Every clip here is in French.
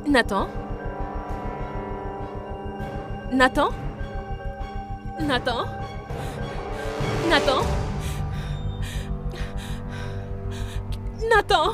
Nathan? Nathan? Nathan? Nathan? Nathan?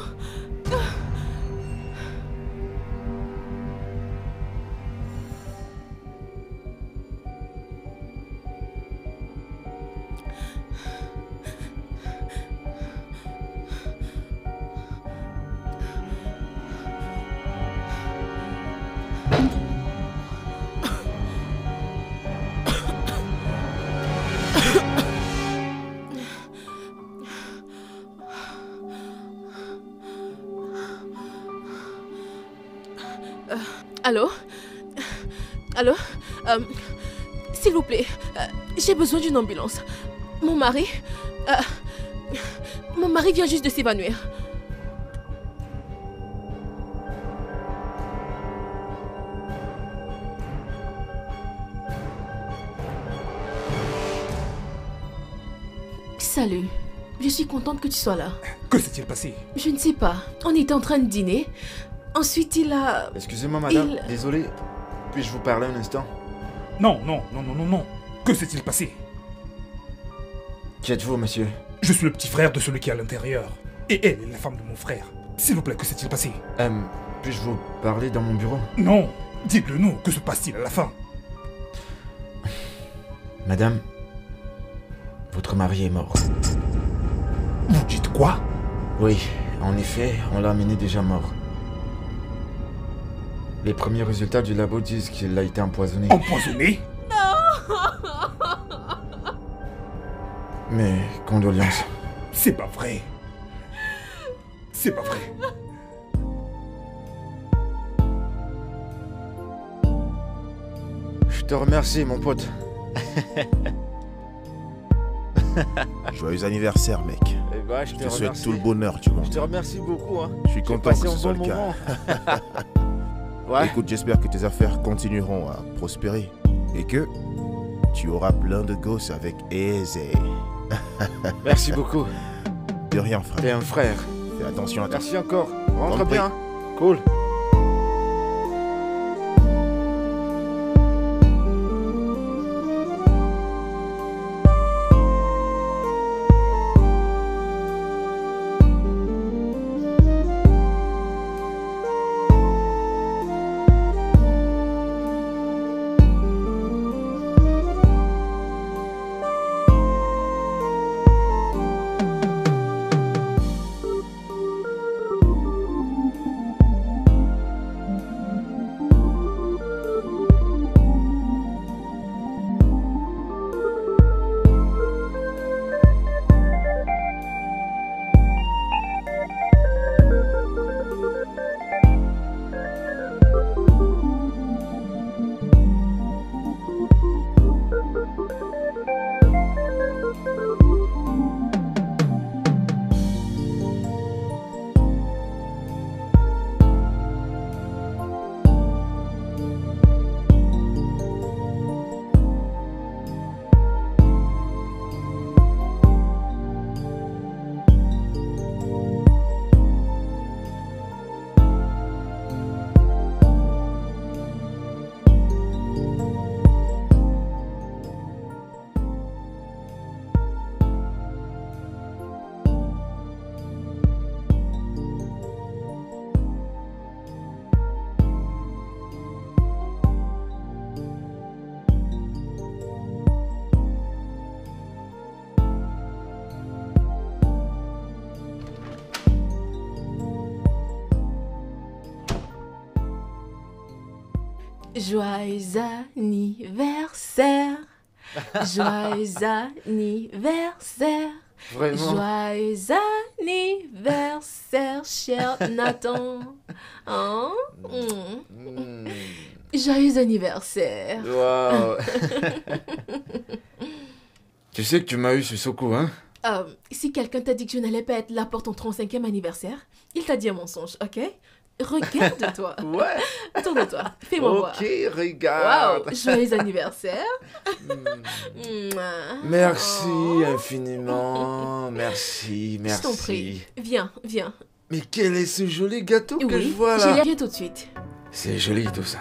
Allô? Allô? S'il vous plaît, j'ai besoin d'une ambulance. Mon mari vient juste de s'évanouir. Salut. Je suis contente que tu sois là. Que s'est-il passé? Je ne sais pas. On était en train de dîner. Ensuite, il a... Excusez-moi, madame. Désolé. Puis-je vous parler un instant? Non. Que s'est-il passé? Qui êtes-vous, monsieur? Je suis le petit frère de celui qui est à l'intérieur. Et elle est la femme de mon frère. S'il vous plaît, que s'est-il passé? Puis-je vous parler dans mon bureau? Non. Dites-le nous. Que se passe-t-il à la fin? Madame, votre mari est mort. Vous dites quoi? Oui, en effet, on l'a amené déjà mort. Les premiers résultats du labo disent qu'il a été empoisonné. Empoisonné? Non. Mes condoléances. C'est pas vrai. C'est pas vrai. Je te remercie, mon pote. Joyeux anniversaire, mec. Eh ben, je te souhaite tout le bonheur du monde. Je te remercie beaucoup, hein. Je suis content que ce soit le cas. Ouais. Écoute, j'espère que tes affaires continueront à prospérer et que tu auras plein de gosses avec Eze. Merci beaucoup. De rien, frère. T'es un frère. Fais attention à toi. Merci encore. Rentre T'en prie. bien. Cool. Joyeux anniversaire. Joyeux anniversaire. Vraiment. Joyeux anniversaire, cher Nathan. Hein? Joyeux anniversaire. Waouh. Tu sais que tu m'as eu sur ce coup, hein? Si quelqu'un t'a dit que je n'allais pas être là pour ton 35e anniversaire, il t'a dit un mensonge, ok? Regarde-toi. Ouais. Tourne-toi. Fais-moi voir. Ok, regarde. Waouh, joyeux anniversaire. Merci infiniment. Merci, Je t'en merci. prie. Viens. Mais quel est ce joli gâteau que je Oui, vois là? viens tout de suite. C'est joli tout ça.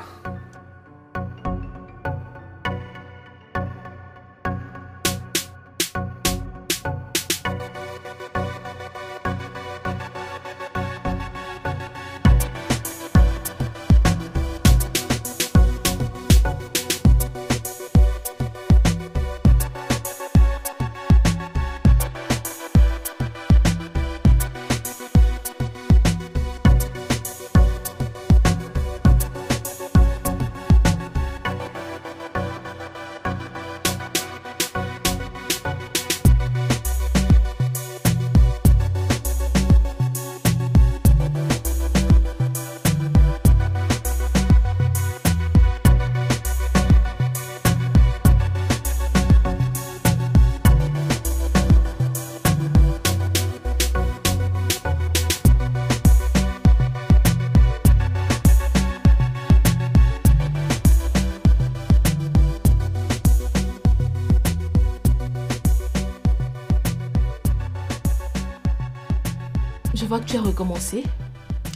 Je vois que tu as recommencé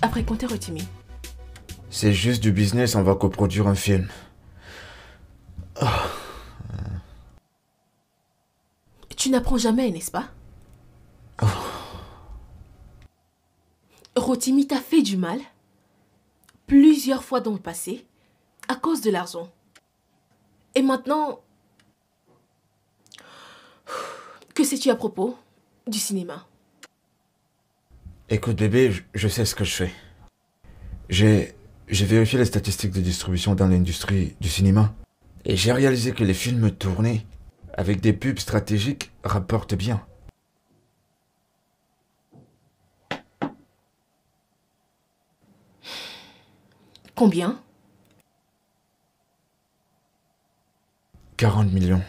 après Compter Rotimi. C'est juste du business, on va coproduire un film. Tu n'apprends jamais, n'est-ce pas? Rotimi t'a fait du mal plusieurs fois dans le passé à cause de l'argent. Et maintenant, que sais-tu à propos du cinéma? Écoute bébé, je sais ce que je fais. J'ai vérifié les statistiques de distribution dans l'industrie du cinéma. Et j'ai réalisé que les films tournés avec des pubs stratégiques rapportent bien. Combien? 40 millions.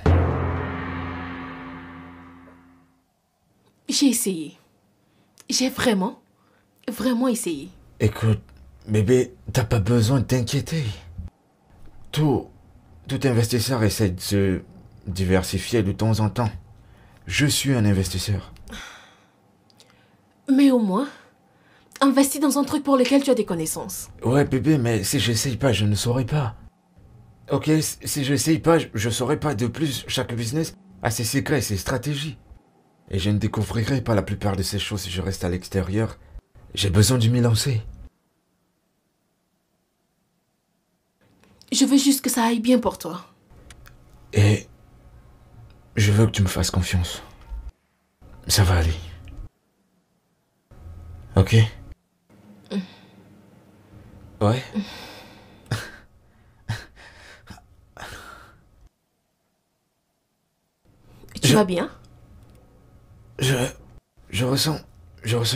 J'ai essayé. J'ai vraiment essayé. Écoute, bébé, t'as pas besoin de t'inquiéter. Tout investisseur essaie de se diversifier de temps en temps. Je suis un investisseur. Mais au moins, investis dans un truc pour lequel tu as des connaissances. Ouais bébé, mais si j'essaye pas, je ne saurais pas. Ok, si j'essaye pas, je saurais pas. De plus, chaque business a ses secrets, ses stratégies. Et je ne découvrirai pas la plupart de ces choses si je reste à l'extérieur. J'ai besoin de m'y lancer. Je veux juste que ça aille bien pour toi. Et je veux que tu me fasses confiance. Ça va aller. Ok? Ouais? Tu vas bien? Je ressens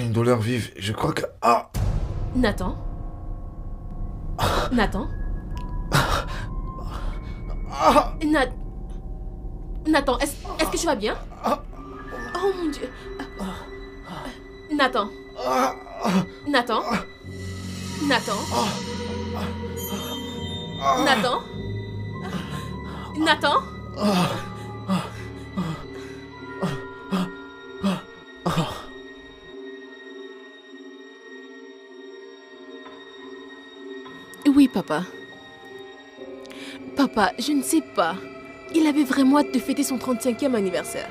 une douleur vive. Je crois que... Ah! Nathan? Nathan? Nathan, est-ce que tu vas bien? Oh mon Dieu. Nathan? Nathan? Nathan? Nathan? Nathan? Oui, papa. Papa, je ne sais pas. Il avait vraiment hâte de fêter son 35e anniversaire.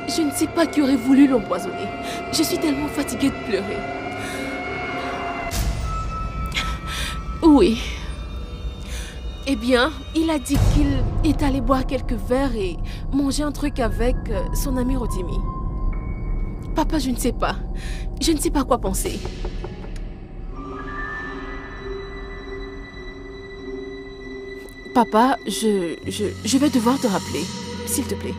Je ne sais pas qui aurait voulu l'empoisonner. Je suis tellement fatiguée de pleurer. Oui. Eh bien, il a dit qu'il est allé boire quelques verres et manger un truc avec son ami Rotimi. Papa, je ne sais pas. Je ne sais pas quoi penser. Papa, je vais devoir te rappeler, s'il te plaît.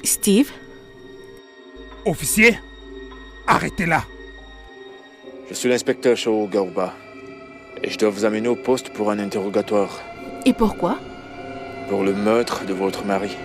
Steve? Officier, arrêtez-la. Je suis l'inspecteur Shao Gaouba. Et je dois vous amener au poste pour un interrogatoire. Et pourquoi? Pour le meurtre de votre mari.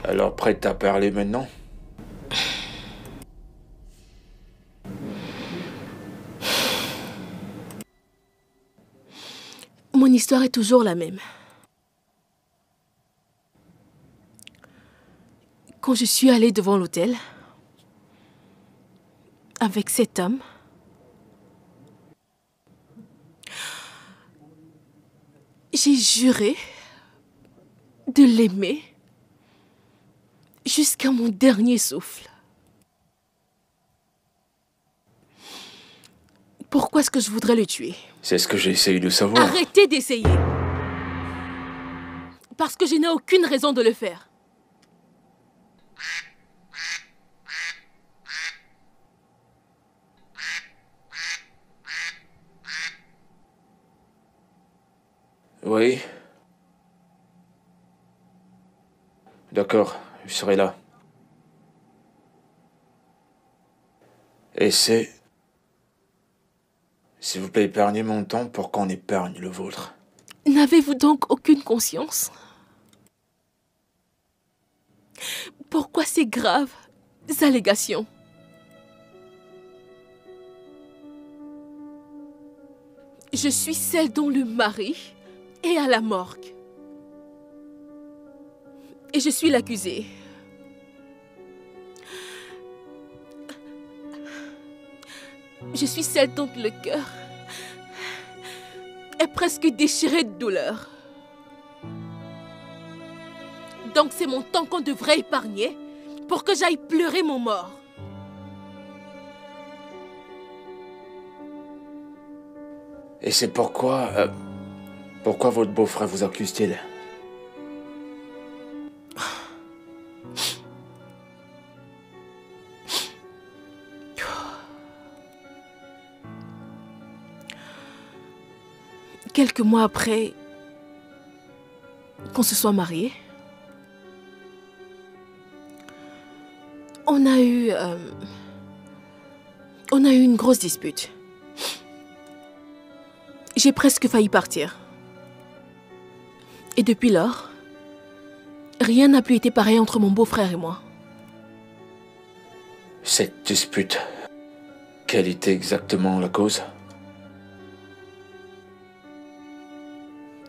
Alors prête à parler maintenant? Mon histoire est toujours la même. Quand je suis allée devant l'hôtel, avec cet homme, j'ai juré de l'aimer jusqu'à mon dernier souffle. Pourquoi est-ce que je voudrais le tuer? C'est ce que j'ai essayé de savoir. Arrêtez d'essayer. Parce que je n'ai aucune raison de le faire. Oui. D'accord, je serai là. Et c'est... S'il vous plaît, épargnez mon temps pour qu'on épargne le vôtre. N'avez-vous donc aucune conscience? Pourquoi ces graves allégations? Je suis celle dont le mari est à la morgue. Et je suis l'accusée. Je suis celle dont le cœur est presque déchiré de douleur. Donc c'est mon temps qu'on devrait épargner pour que j'aille pleurer mon mort. Et c'est pourquoi... pourquoi votre beau-frère vous accuse-t-il? Quelques mois après qu'on se soit mariés, on a eu une grosse dispute. J'ai presque failli partir. Et depuis lors, rien n'a plus été pareil entre mon beau-frère et moi. Cette dispute, quelle était exactement la cause?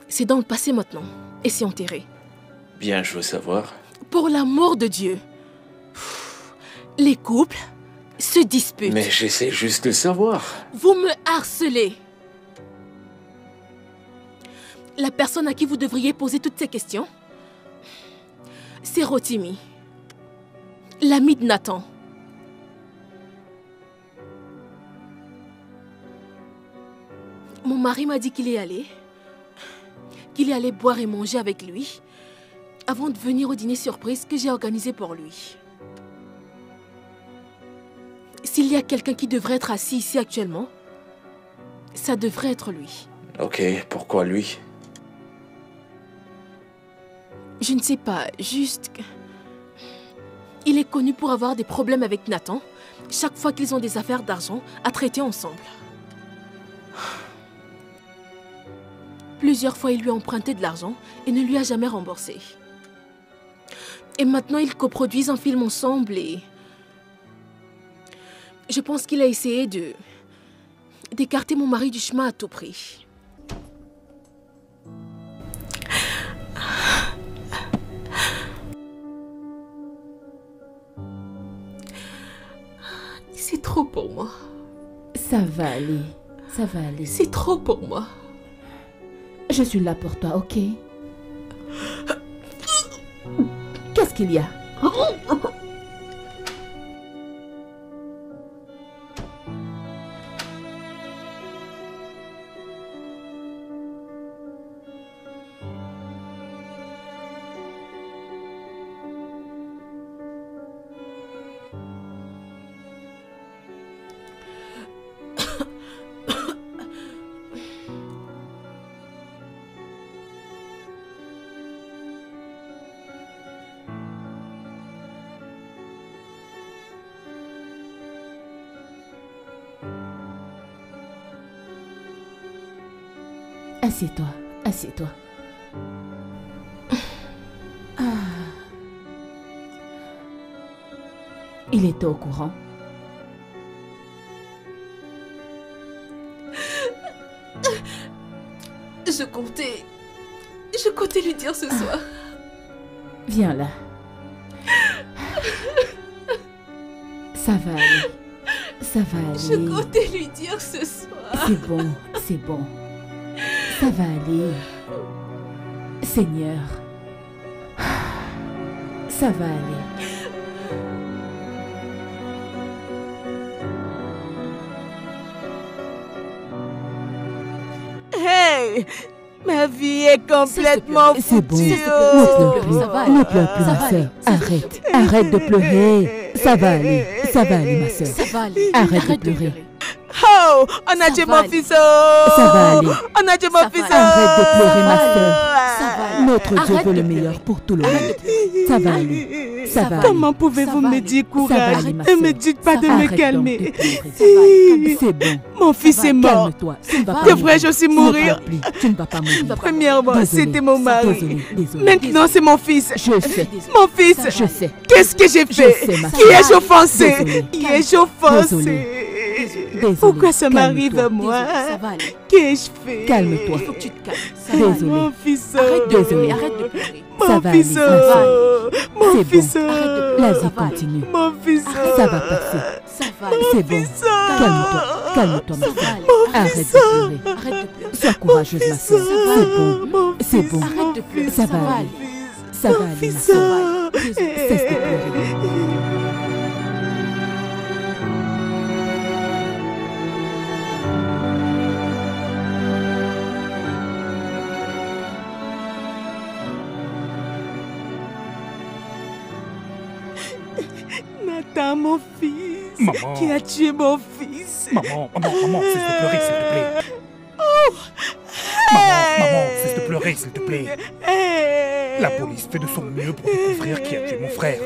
C'est dans le passé maintenant, et c'est enterré. Bien, je veux savoir. Pour l'amour de Dieu, les couples se disputent. Mais j'essaie juste de savoir. Vous me harcelez. La personne à qui vous devriez poser toutes ces questions, c'est Rotimi, l'ami de Nathan. Mon mari m'a dit qu'il y allait boire et manger avec lui avant de venir au dîner surprise que j'ai organisé pour lui. S'il y a quelqu'un qui devrait être assis ici actuellement, ça devrait être lui. Ok, pourquoi lui? Je ne sais pas, juste... Il est connu pour avoir des problèmes avec Nathan chaque fois qu'ils ont des affaires d'argent à traiter ensemble. Plusieurs fois, il lui a emprunté de l'argent et ne lui a jamais remboursé. Et maintenant, ils coproduisent un film ensemble et... Je pense qu'il a essayé d'écarter mon mari du chemin à tout prix. C'est trop pour moi. Ça va aller. Ça va aller. C'est trop pour moi. Je suis là pour toi, ok? Qu'est-ce qu'il y a? Assieds-toi, assieds-toi. Il était au courant. Je comptais lui dire ce soir. Viens là. Ça va aller. Ça va aller. Je comptais lui dire ce soir. C'est bon, c'est bon. Ça va aller. Seigneur. Ça va aller. Hey! Ma vie est complètement C'est bon. foutue. Ne pleure plus. Ça va aller. Ne pleure plus, Ça ma va soeur. aller. Arrête. Arrête de pleurer. Ça va aller. Ça va aller, ma soeur. Ça va aller. Arrête de pleurer. Oh! On a tué va mon aller. fils. Oh! Ça va aller. On a tué Ça mon fils. va aller. Arrête de pleurer, ma soeur. Ça va aller. Notre Dieu Arrête veut de le pleurer. meilleur pour tout le Arrête monde. de pleurer. Ça va aller. Ça va aller. Comment pouvez-vous Ça va me aller. dire Ça va courage aller, ma et me soeur. dites pas Ça de va. me Arrête donc de calmer? pleurer. Ça va aller. C'est bon. Mon fils est mort. Calme-toi. Tu ne vas pas Devrais-je aussi Ne mourir? pleure plus. Tu ne vas pas mourir. Premièrement, Désolée. c'était mon mari. Désolée. Maintenant, c'est mon fils. Je sais. Mon fils. Je sais. Qu'est-ce que j'ai fait? sais, ma Qui soeur. ai-je offensé? Désolée. Qui ai-je offensé? Désolée. Pourquoi ça m'arrive Calme-toi. à moi? Désolée, ça va aller. Qu'ai-je fait? Calme-toi. Il faut que tu te calmes. Ça va aller. Désolée. Mon fils. Arrête de Désolée. pleurer. Arrête de pleurer. Ça Mon va fils. aller, ça va aller. Mon C'est fils. bon. Arrête de La Ça vie va aller. continue. Mon fils. Ça va passer. Ça va aller. C'est bon. Calme-toi. Calme-toi, ma Ça va soeur. aller. Arrête de pleurer. Arrête de pleurer. Sois courageuse, ma soeur. C'est bon. C'est bon. Arrête de pleurer. Ça va aller. Ça va aller, ma soeur. Cesse de pleurer. Nathan, mon fils. Maman. Qui a tué mon fils? Maman, cesse de pleurer, s'il te plaît. Maman, cesse de pleurer, s'il te plaît. La police fait de son mieux pour découvrir qui a tué mon frère.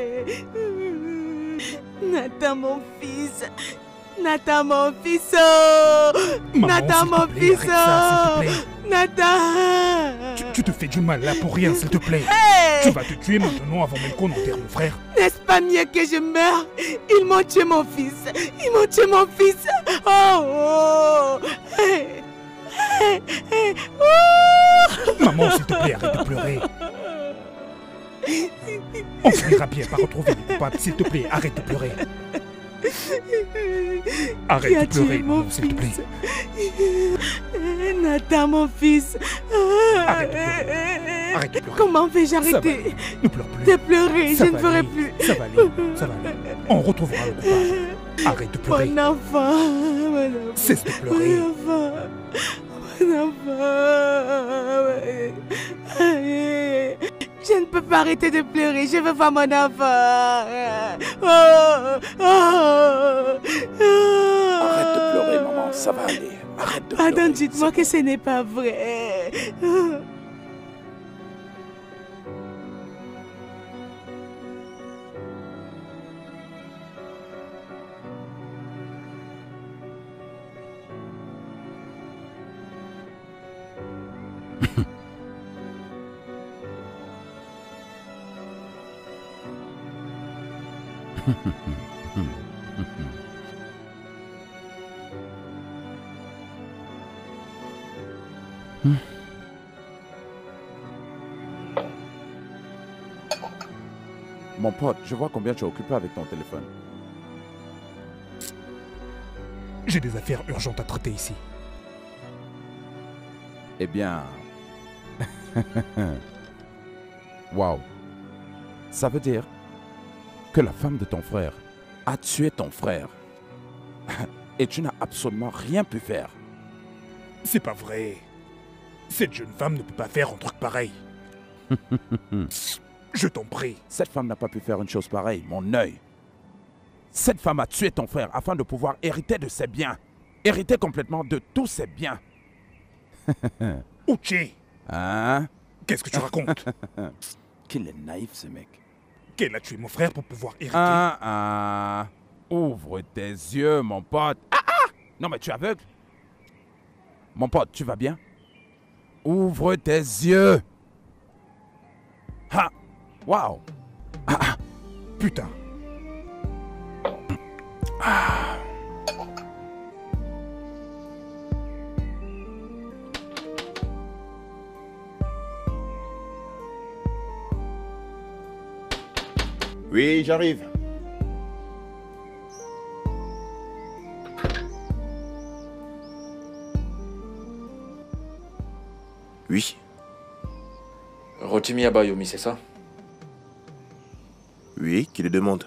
Nathan, mon fils. Nathan, mon fils. Oh! Maman, Nathan, s'il te mon plaît, fils. arrête ça, s'il te Oh! Nathan. Tu te fais du mal là pour rien, s'il te plaît. Hey! Tu vas te tuer maintenant avant même qu'on enterre mon frère. N'est-ce pas mieux que je meure? Ils m'ont tué mon fils. Ils m'ont tué mon fils. Oh! Oh! Hey! Hey! Hey! Oh! Maman, s'il te plaît, arrête de pleurer. On finira bien par retrouver les coupables. S'il te plaît, arrête de pleurer. Qui a Arrête de tué pleurer, mon maman, s'il te plaît. fils? Nathan, mon fils. Arrête de pleurer. Arrête de pleurer. Comment vais-je Ça va arrêter aller. Ne pleure plus. de pleurer? Ça Je ne va ferai aller. plus. Ça va aller. Ça va aller. On retrouvera le coupable. Arrête de pleurer. Mon enfant. Mon enfant. Cesse de pleurer. Mon enfant. Mon enfant. Je ne peux pas arrêter de pleurer. Je veux voir mon enfant. Oh, oh, oh. Arrête de pleurer, maman, ça va aller. Arrête de pleurer. Pardon, dites-moi que ce n'est pas vrai. Mon pote, je vois combien tu es occupé avec ton téléphone. J'ai des affaires urgentes à traiter ici. Eh bien... Waouh. Ça veut dire que la femme de ton frère a tué ton frère. Et tu n'as absolument rien pu faire. C'est pas vrai. Cette jeune femme ne peut pas faire un truc pareil. Je t'en prie. Cette femme n'a pas pu faire une chose pareille, mon œil. Cette femme a tué ton frère afin de pouvoir hériter de ses biens. Hériter complètement de tous ses biens. Uche, Hein? qu'est-ce que tu racontes? Qu'il est naïf, ce mec. Qu'elle a tué mon frère pour pouvoir hériter. Ouvre tes yeux, mon pote. Ah! Non, mais tu es aveugle? Mon pote, tu vas bien? Ouvre tes yeux. Ah! Waouh! Putain. Oui, j'arrive. Oui. Rotimi Abayomi, c'est ça? Oui, qui le demande?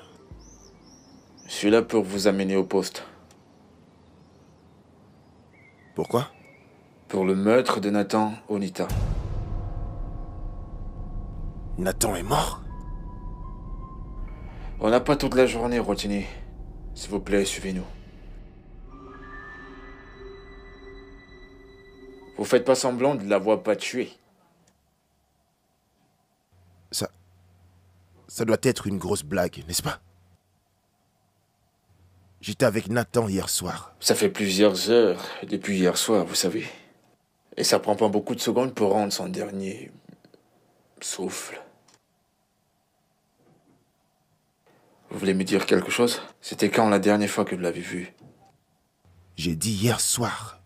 Je suis là pour vous amener au poste. Pourquoi? Pour le meurtre de Nathan Onita. Nathan est mort? On n'a pas toute la journée, Rotimi. S'il vous plaît, suivez-nous. Vous faites pas semblant de l'avoir pas tué. Ça doit être une grosse blague, n'est-ce pas? J'étais avec Nathan hier soir. Ça fait plusieurs heures depuis hier soir, vous savez. Et ça prend pas beaucoup de secondes pour rendre son dernier souffle. Vous voulez me dire quelque chose? C'était quand la dernière fois que vous l'avez vu? J'ai dit hier soir.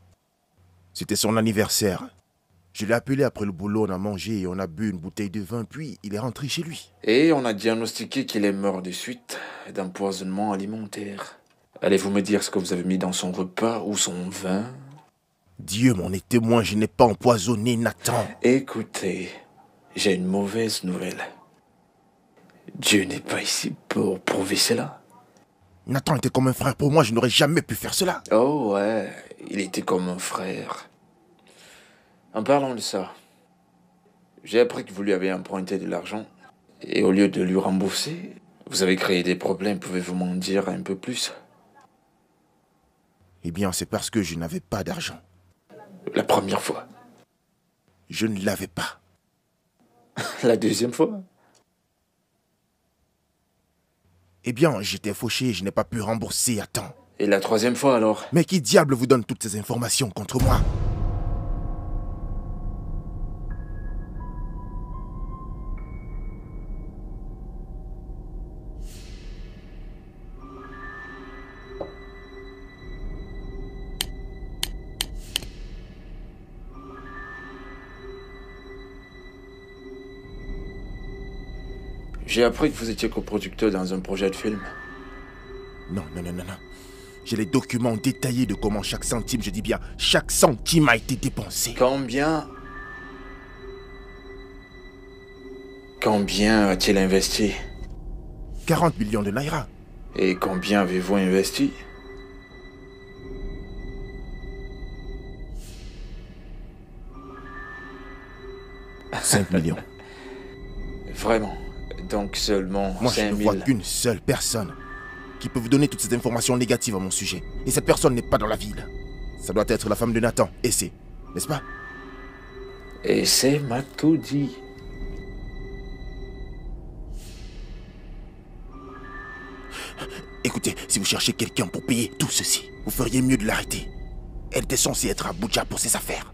C'était son anniversaire. Je l'ai appelé après le boulot, on a mangé et on a bu une bouteille de vin, puis il est rentré chez lui. Et on a diagnostiqué qu'il est mort de suite d'empoisonnement alimentaire. Allez-vous me dire ce que vous avez mis dans son repas ou son vin? Dieu m'en est témoin, je n'ai pas empoisonné Nathan. Écoutez, j'ai une mauvaise nouvelle. Dieu n'est pas ici pour prouver cela. Nathan était comme un frère pour moi, je n'aurais jamais pu faire cela. Oh ouais, il était comme un frère. En parlant de ça, j'ai appris que vous lui avez emprunté de l'argent. Et au lieu de lui rembourser, vous avez créé des problèmes. Pouvez-vous m'en dire un peu plus? Eh bien, c'est parce que je n'avais pas d'argent. La première fois. Je ne l'avais pas. La deuxième fois? Eh bien, j'étais fauché et je n'ai pas pu rembourser à temps. Et la troisième fois alors? Mais qui diable vous donne toutes ces informations contre moi? J'ai appris que vous étiez coproducteur dans un projet de film. Non. J'ai les documents détaillés de comment chaque centime, je dis bien, chaque centime a été dépensé. Combien a-t-il investi? 40 millions de naira. Et combien avez-vous investi? 5 millions. Vraiment? Donc seulement Moi, 5 je 000. ne vois qu'une seule personne qui peut vous donner toutes ces informations négatives à mon sujet. Et cette personne n'est pas dans la ville. Ça doit être la femme de Nathan, Essé, n'est-ce pas? Essé m'a tout dit. Écoutez, si vous cherchez quelqu'un pour payer tout ceci, vous feriez mieux de l'arrêter. Elle était censée être à Abuja pour ses affaires.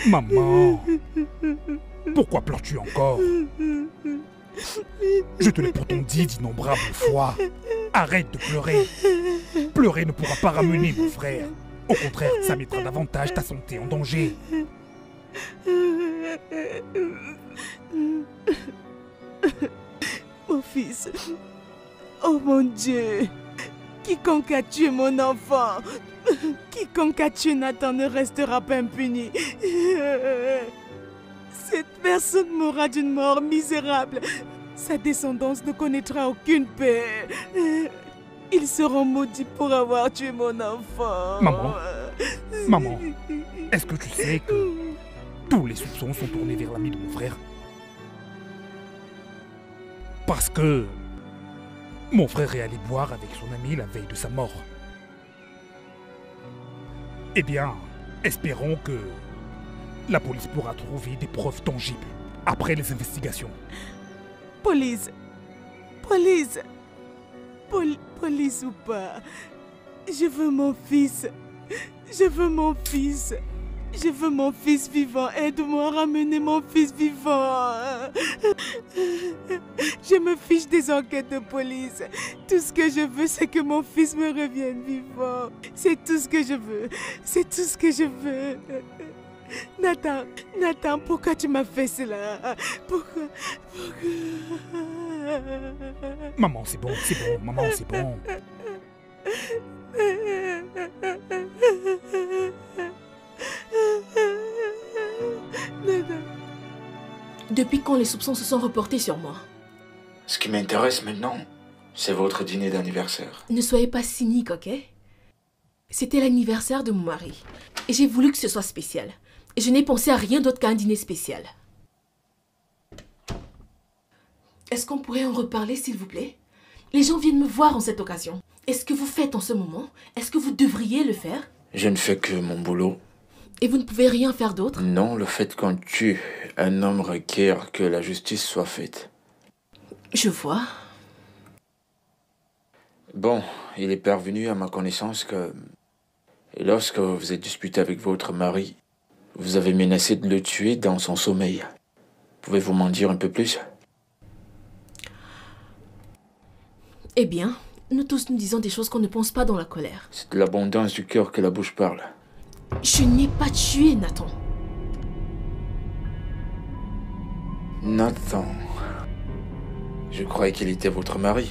Maman, pourquoi pleures-tu encore? Je te l'ai pourtant dit d'innombrables fois. Arrête de pleurer. Pleurer ne pourra pas ramener mon frère. Au contraire, ça mettra davantage ta santé en danger. Mon fils, oh mon Dieu, quiconque a tué mon enfant, quiconque a tué Nathan ne restera pas impuni. Cette personne mourra d'une mort misérable. Sa descendance ne connaîtra aucune paix. Ils seront maudits pour avoir tué mon enfant. Maman, est-ce que tu sais que tous les soupçons sont tournés vers l'ami de mon frère. Parce que mon frère est allé boire avec son ami la veille de sa mort. Eh bien, espérons que la police pourra trouver des preuves tangibles après les investigations. Police. Police. Police ou pas. Je veux mon fils. Je veux mon fils. Je veux mon fils vivant. Aide-moi à ramener mon fils vivant. Je me fiche des enquêtes de police. Tout ce que je veux, c'est que mon fils me revienne vivant. C'est tout ce que je veux. C'est tout ce que je veux. Nathan, pourquoi tu m'as fait cela? Pourquoi? Maman, c'est bon, maman, c'est bon. Depuis quand les soupçons se sont reportés sur moi? Ce qui m'intéresse maintenant, c'est votre dîner d'anniversaire. Ne soyez pas cynique, ok? C'était l'anniversaire de mon mari. Et j'ai voulu que ce soit spécial. Et je n'ai pensé à rien d'autre qu'à un dîner spécial. Est-ce qu'on pourrait en reparler, s'il vous plaît? Les gens viennent me voir en cette occasion. Est-ce que vous faites en ce moment? Est-ce que vous devriez le faire? Je ne fais que mon boulot. Et vous ne pouvez rien faire d'autre? Non, le fait qu'on tue un homme requiert que la justice soit faite. Je vois. Bon, il est parvenu à ma connaissance que lorsque vous êtes disputé avec votre mari, vous avez menacé de le tuer dans son sommeil. Pouvez-vous m'en dire un peu plus? Eh bien, nous tous nous disons des choses qu'on ne pense pas dans la colère. C'est de l'abondance du cœur que la bouche parle. Je n'ai pas tué Nathan. Nathan. Je croyais qu'il était votre mari.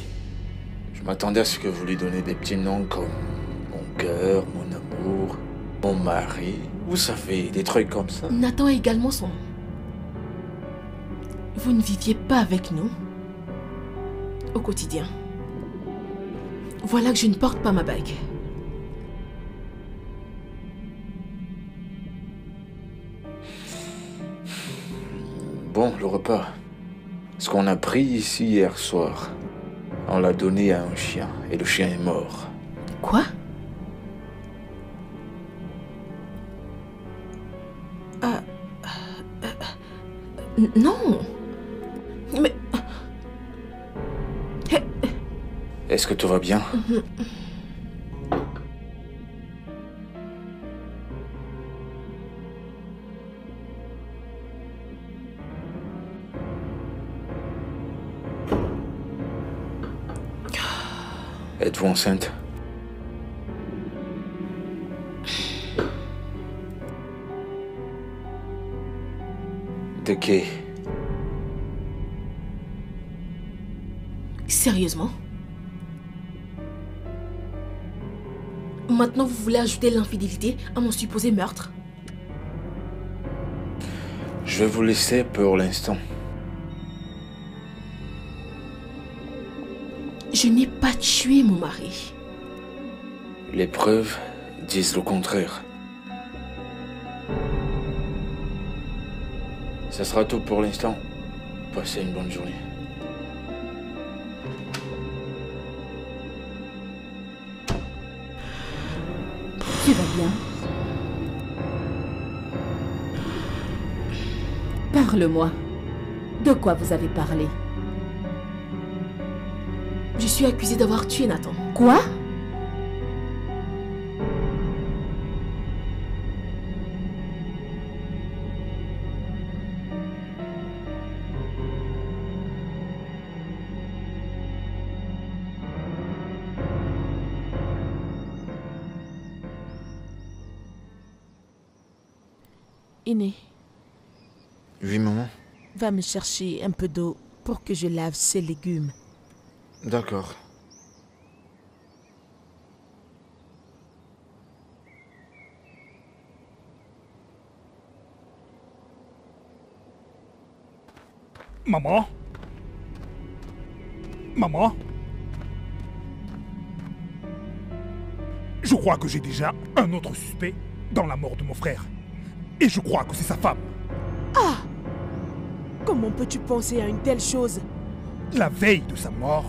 Je m'attendais à ce que vous lui donniez des petits noms comme mon cœur, mon amour, mon mari. Vous savez, des trucs comme ça. Nathan a également son nom. Vous ne viviez pas avec nous au quotidien. Voilà que je ne porte pas ma bague. Bon, le repas. Ce qu'on a pris ici hier soir, on l'a donné à un chien et le chien est mort. Quoi? Non. Mais... Est-ce que tout va bien? Êtes-vous enceinte? De qui? Sérieusement? Maintenant, vous voulez ajouter l'infidélité à mon supposé meurtre? Je vais vous laisser pour l'instant. Je n'ai pas tué mon mari. Les preuves disent le contraire. Ça sera tout pour l'instant. Passez une bonne journée. Tu vas bien? Parle-moi. De quoi vous avez parlé? Je suis accusée d'avoir tué Nathan. Quoi? Iné, Oui, maman. va me chercher un peu d'eau pour que je lave ces légumes. D'accord. Maman? Maman? Je crois que j'ai déjà un autre suspect dans la mort de mon frère. Et je crois que c'est sa femme. Comment peux-tu penser à une telle chose? La veille de sa mort,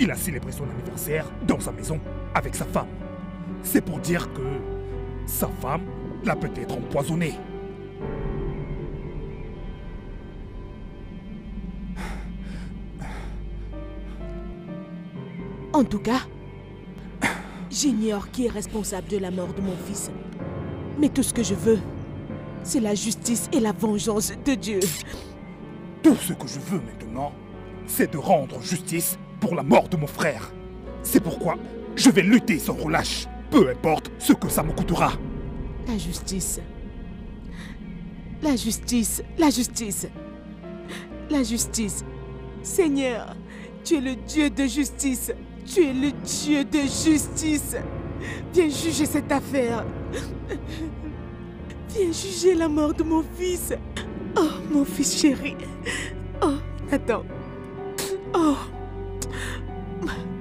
il a célébré son anniversaire dans sa maison avec sa femme. C'est pour dire que sa femme l'a peut-être empoisonné. En tout cas, j'ignore qui est responsable de la mort de mon fils. Mais tout ce que je veux, c'est la justice et la vengeance de Dieu. Tout ce que je veux maintenant, c'est de rendre justice pour la mort de mon frère. C'est pourquoi je vais lutter sans relâche, peu importe ce que ça me coûtera. La justice. La justice. La justice. La justice. Seigneur, tu es le Dieu de justice. Tu es le Dieu de justice. Viens juger cette affaire. Viens juger la mort de mon fils. Oh, mon fils chéri. Oh, Nathan. Oh.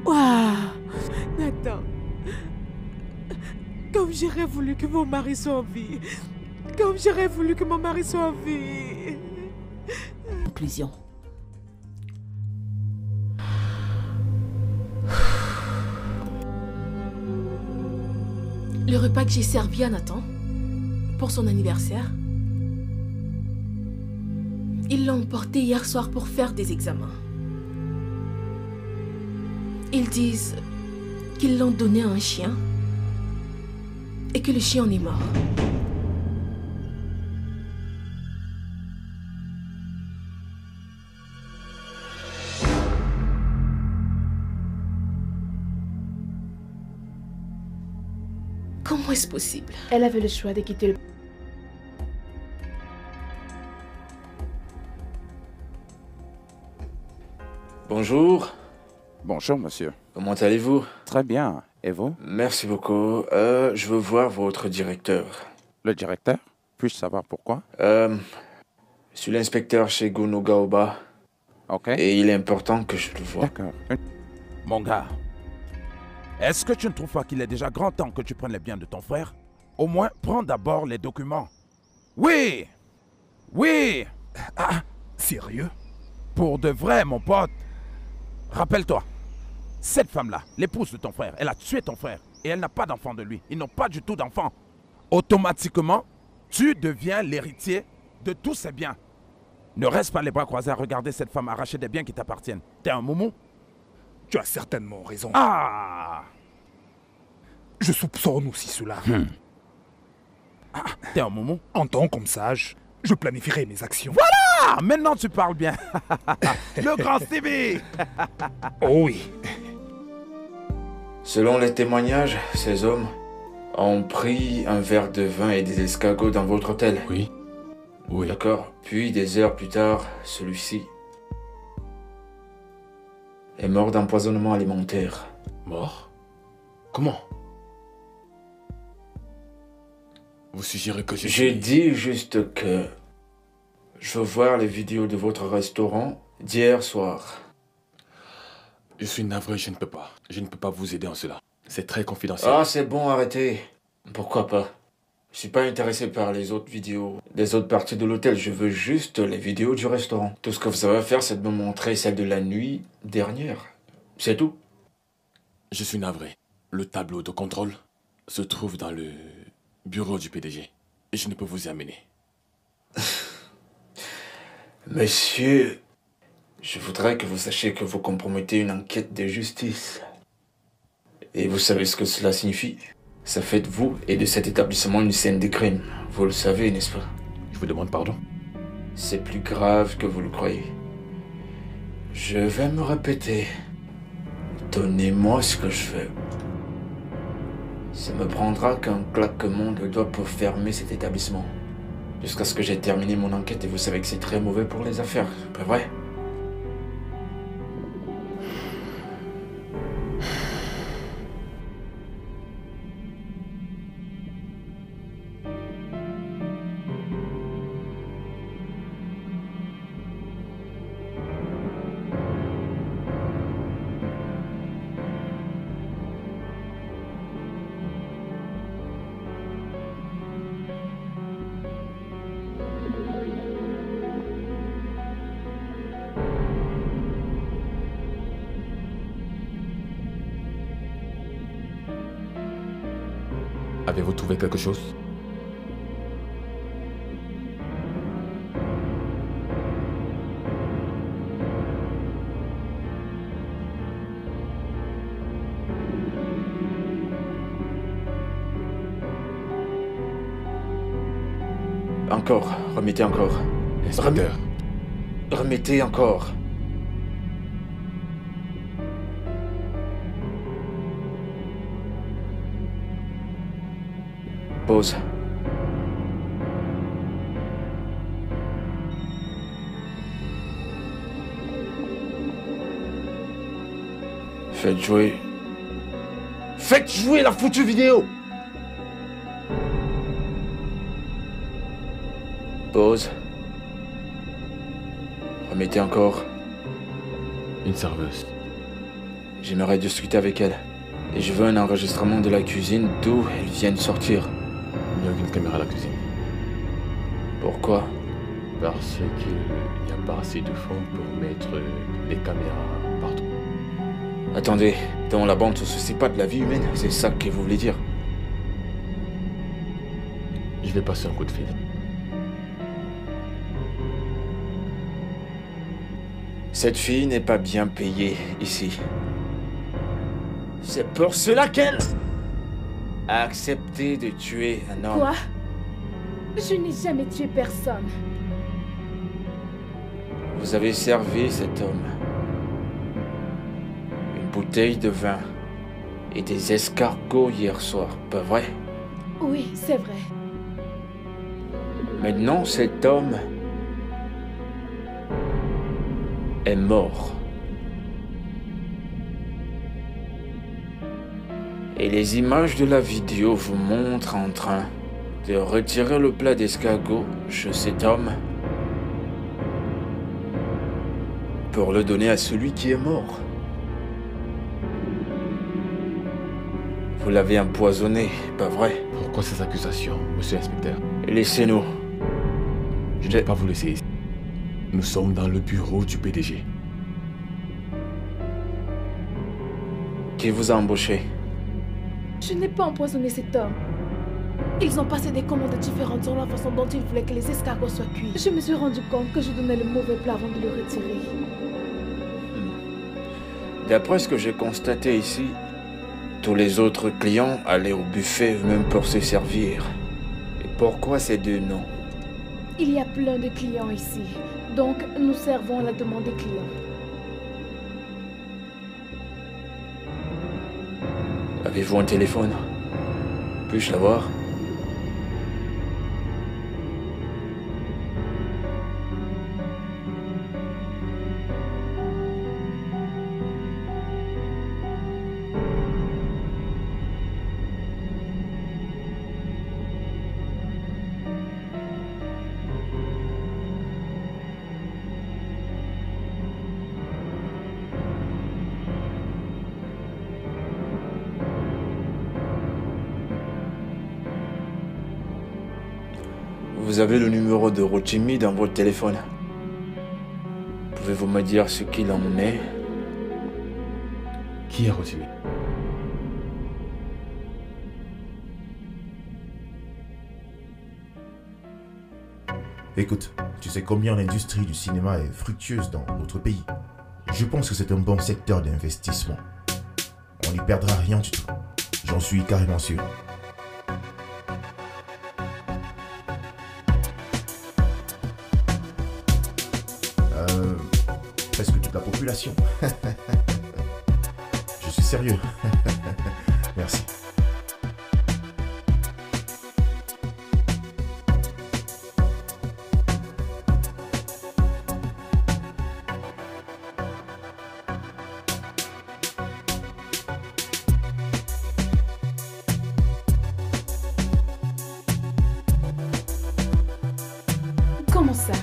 Waouh. Nathan. Comme j'aurais voulu que mon mari soit en vie. Comme j'aurais voulu que mon mari soit en vie. Conclusion. Le repas que j'ai servi à Nathan pour son anniversaire, ils l'ont emporté hier soir pour faire des examens. Ils disent qu'ils l'ont donné à un chien et que le chien en est mort. Comment est-ce possible? Elle avait le choix de quitter le... Bonjour, Bonjour, monsieur. comment allez-vous? Très bien. Et vous? Merci beaucoup. Je veux voir votre directeur. Le directeur? Puis-je savoir pourquoi? Je suis l'inspecteur chez Gono Gaoba Ok. et il est important que je le voie. D'accord. Mon gars, est-ce que tu ne trouves pas qu'il est déjà grand temps que tu prennes les biens de ton frère? Au moins, prends d'abord les documents. Oui! Oui! Sérieux? Pour de vrai, mon pote. Rappelle-toi, cette femme-là, l'épouse de ton frère, elle a tué ton frère et elle n'a pas d'enfant de lui. Ils n'ont pas du tout d'enfant. Automatiquement, tu deviens l'héritier de tous ces biens. Ne reste pas les bras croisés à regarder cette femme arracher des biens qui t'appartiennent. T'es un moumou? Tu as certainement raison. Ah! Je soupçonne aussi cela. T'es un moumou? En tant qu'homme sage, je planifierai mes actions. Ah, maintenant tu parles bien. Le grand Stevie. Oh oui. Selon les témoignages, ces hommes ont pris un verre de vin et des escargots dans votre hôtel. Oui. Oui. D'accord. Puis des heures plus tard, celui-ci est mort d'empoisonnement alimentaire. Mort? Comment? Vous suggérez que J'ai dit juste que je veux voir les vidéos de votre restaurant d'hier soir. Je suis navré, je ne peux pas. Je ne peux pas vous aider en cela. C'est très confidentiel. Ah, c'est bon, arrêtez. Pourquoi pas? Je suis pas intéressé par les autres vidéos des autres parties de l'hôtel. Je veux juste les vidéos du restaurant. Tout ce que vous avez à faire, c'est de me montrer celle de la nuit dernière. C'est tout. Je suis navré. Le tableau de contrôle se trouve dans le bureau du PDG. Et je ne peux vous y amener. Monsieur, je voudrais que vous sachiez que vous compromettez une enquête de justice. Et vous savez ce que cela signifie? Ça fait de vous et de cet établissement une scène de crime. Vous le savez, n'est-ce pas? Je vous demande pardon. C'est plus grave que vous le croyez. Je vais me répéter. Donnez-moi ce que je veux. Ça me prendra qu'un claquement de doigts pour fermer cet établissement. Jusqu'à ce que j'ai terminé mon enquête et vous savez que c'est très mauvais pour les affaires, pas vrai? Avez-vous trouvé quelque chose? Encore, remettez encore. Inspecteur, Remettez encore. Pause. Faites jouer. Faites jouer la foutue vidéo. Pause. Remettez encore. une serveuse. J'aimerais discuter avec elle. Et je veux un enregistrement de la cuisine d'où elle vient de sortir. Il n'y a aucune caméra à la cuisine. Pourquoi? Parce qu'il n'y a pas assez de fonds pour mettre les caméras partout. Attendez, dans la bande, on se soucie pas de la vie humaine, c'est ça que vous voulez dire? Je vais passer un coup de fil. Cette fille n'est pas bien payée ici. C'est pour cela qu'elle a accepté de tuer un homme. Quoi? Je n'ai jamais tué personne. Vous avez servi cet homme une bouteille de vin et des escargots hier soir, pas vrai? Oui, c'est vrai. Maintenant, cet homme est mort. Et les images de la vidéo vous montrent en train de retirer le plat d'escargot chez cet homme pour le donner à celui qui est mort. Vous l'avez empoisonné, pas vrai? Pourquoi ces accusations, monsieur l'inspecteur? Laissez-nous. Je ne vais pas vous laisser ici. Nous sommes dans le bureau du PDG. Qui vous a embauché? Je n'ai pas empoisonné cet homme. Ils ont passé des commandes différentes sur la façon dont ils voulaient que les escargots soient cuits. Je me suis rendu compte que je donnais le mauvais plat avant de le retirer. D'après ce que j'ai constaté ici, tous les autres clients allaient au buffet même pour se servir. Et pourquoi ces deux noms? Il y a plein de clients ici, donc nous servons à la demande des clients. Avez-vous un téléphone? Puis-je l'avoir? Vous avez le numéro de Rotimi dans votre téléphone. Pouvez-vous me dire ce qu'il en est? Qui est Rotimi? Écoute, tu sais combien l'industrie du cinéma est fructueuse dans notre pays. Je pense que c'est un bon secteur d'investissement. On n'y perdra rien du tout. J'en suis carrément sûr. Presque toute la population. Je suis sérieux. Merci. Comment ça?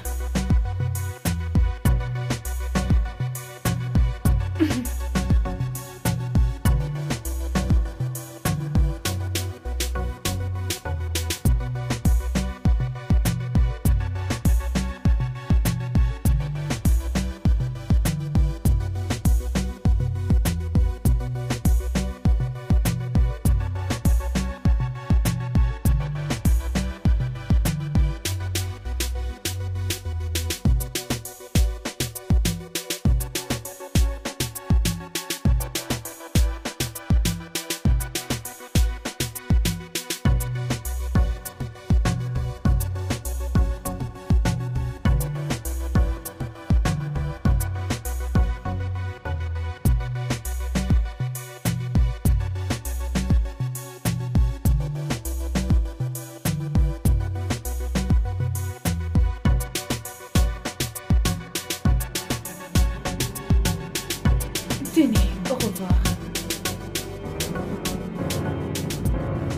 Tenez, au revoir.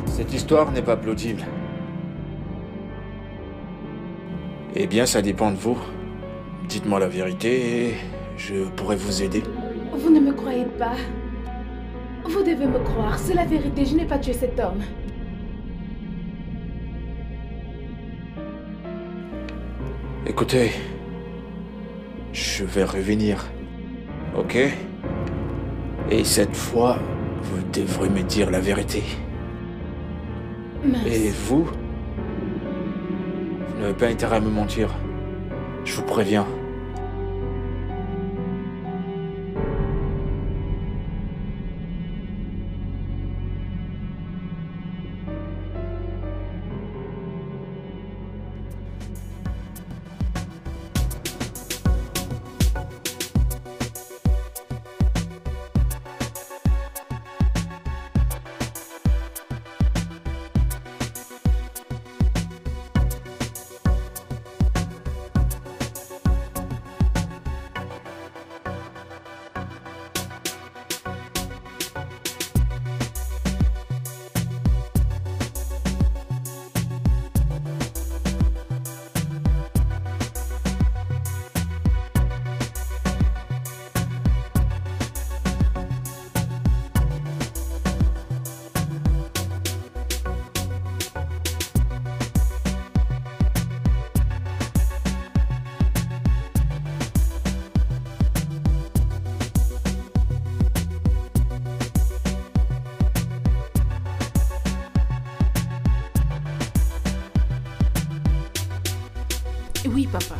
Cette histoire n'est pas plausible. Eh bien, ça dépend de vous. Dites-moi la vérité et je pourrai vous aider. Vous ne me croyez pas? Vous devez me croire, c'est la vérité, je n'ai pas tué cet homme. Écoutez, je vais revenir, ok? Et cette fois, vous devrez me dire la vérité. Mince. Et vous n'avez pas intérêt à me mentir. Je vous préviens. Oui, papa.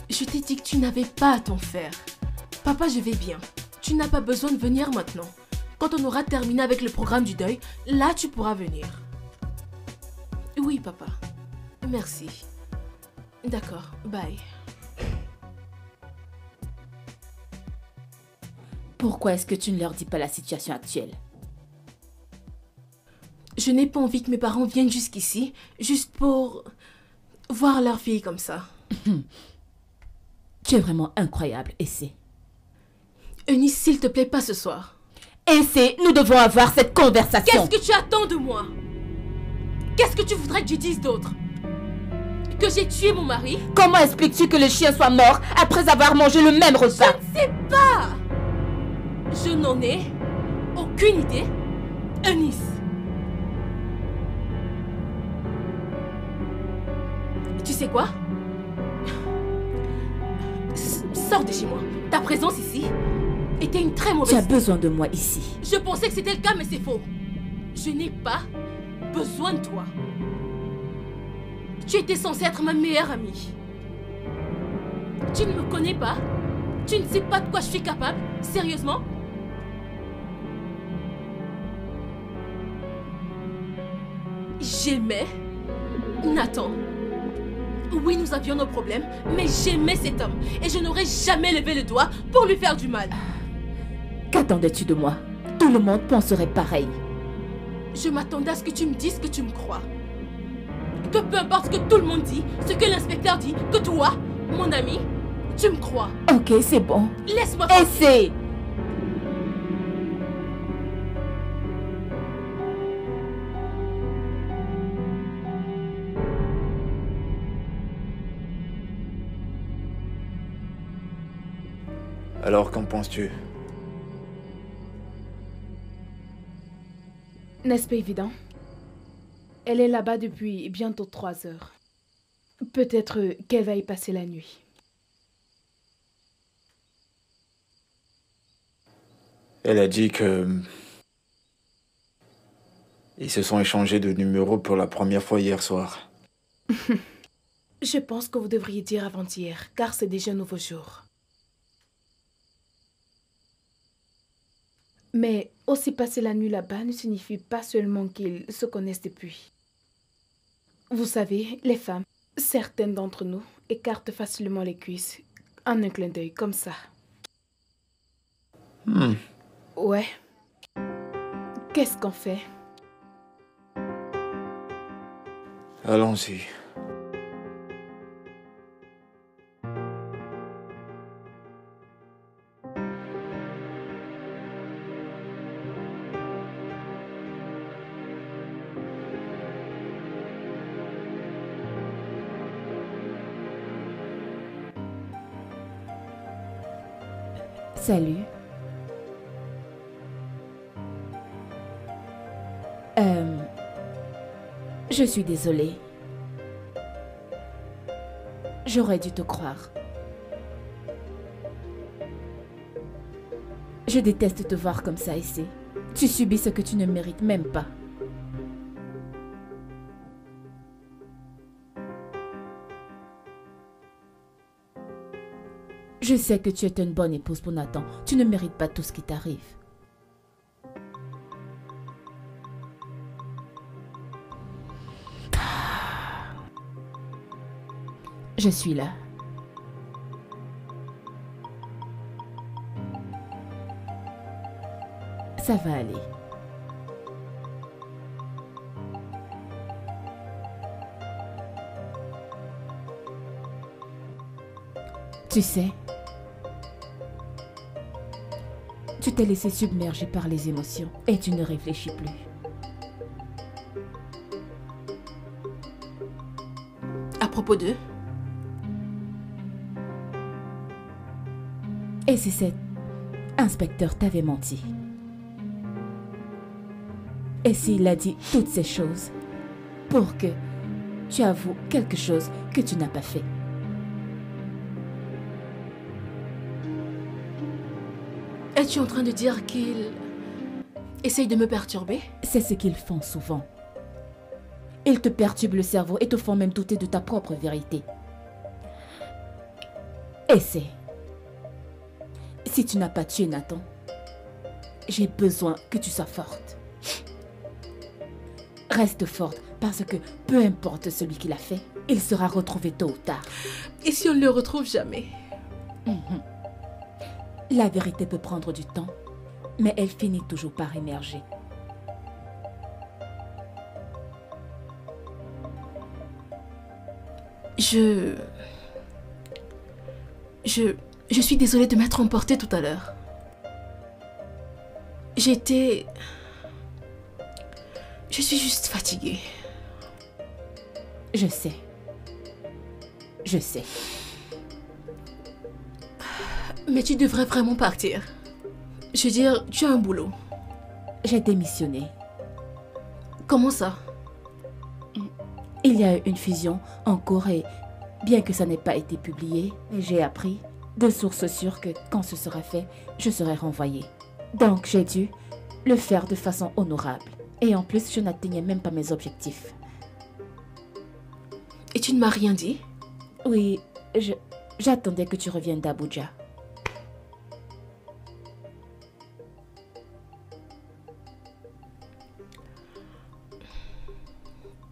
Je t'ai dit que tu n'avais pas à t'en faire. Papa, je vais bien. Tu n'as pas besoin de venir maintenant. Quand on aura terminé avec le programme du deuil, là tu pourras venir. Oui, papa. Merci. D'accord, bye. Pourquoi est-ce que tu ne leur dis pas la situation actuelle? Je n'ai pas envie que mes parents viennent jusqu'ici, juste pour voir leur fille comme ça. Tu es vraiment incroyable, Essay. Eunice, s'il te plaît, pas ce soir. Essay, nous devons avoir cette conversation. Qu'est-ce que tu attends de moi? Qu'est-ce que tu voudrais que je dise d'autre? Que j'ai tué mon mari? Comment expliques-tu que le chien soit mort après avoir mangé le même repas? Je ne sais pas. Je n'en ai aucune idée. Eunice. Tu sais quoi? Sors de chez moi. Ta présence ici était une très mauvaise... Tu as besoin de moi ici. Je pensais que c'était le cas, mais c'est faux. Je n'ai pas besoin de toi. Tu étais censée être ma meilleure amie. Tu ne me connais pas? Tu ne sais pas de quoi je suis capable? Sérieusement? J'aimais Nathan. Oui, nous avions nos problèmes, mais j'aimais cet homme. Et je n'aurais jamais levé le doigt pour lui faire du mal. Qu'attendais-tu de moi? Tout le monde penserait pareil. Je m'attendais à ce que tu me dises que tu me crois. Que peu importe ce que tout le monde dit, ce que l'inspecteur dit, que toi, mon ami, tu me crois. Ok, c'est bon. Laisse-moi... Essaie. Alors, qu'en penses-tu? N'est-ce pas évident? Elle est là-bas depuis bientôt 3 heures. Peut-être qu'elle va y passer la nuit. Elle a dit que... Ils se sont échangés de numéros pour la première fois hier soir. Je pense que vous devriez dire avant-hier, car c'est déjà un nouveau jour. Mais aussi passer la nuit là-bas ne signifie pas seulement qu'ils se connaissent depuis. Vous savez, les femmes, certaines d'entre nous, écartent facilement les cuisses en un clin d'œil, comme ça. Ouais. Qu'est-ce qu'on fait? Allons-y. Salut. Je suis désolée. J'aurais dû te croire. Je déteste te voir comme ça ici. Tu subis ce que tu ne mérites même pas. Je sais que tu es une bonne épouse pour Nathan. Tu ne mérites pas tout ce qui t'arrive. Je suis là. Ça va aller. Tu sais, tu t'es laissé submerger par les émotions et tu ne réfléchis plus. À propos d'eux? Et si cet inspecteur t'avait menti? Et s'il a dit toutes ces choses pour que tu avoues quelque chose que tu n'as pas fait? Es-tu en train de dire qu'ils essayent de me perturber? C'est ce qu'ils font souvent. Ils te perturbent le cerveau et te font même douter de ta propre vérité. Essaie. Si tu n'as pas tué Nathan, j'ai besoin que tu sois forte. Reste forte parce que peu importe celui qui l'a fait, il sera retrouvé tôt ou tard. Et si on ne le retrouve jamais? La vérité peut prendre du temps, mais elle finit toujours par émerger. Je suis désolée de m'être emportée tout à l'heure. Je suis juste fatiguée. Je sais. Je sais. Mais tu devrais vraiment partir. Je veux dire, tu as un boulot. J'ai démissionné. Comment ça? Il y a eu une fusion en cours et, bien que ça n'ait pas été publié, j'ai appris de sources sûres que quand ce sera fait, je serai renvoyée. Donc j'ai dû le faire de façon honorable. Et en plus, je n'atteignais même pas mes objectifs. Et tu ne m'as rien dit? Oui, j'attendais que tu reviennes d'Abuja.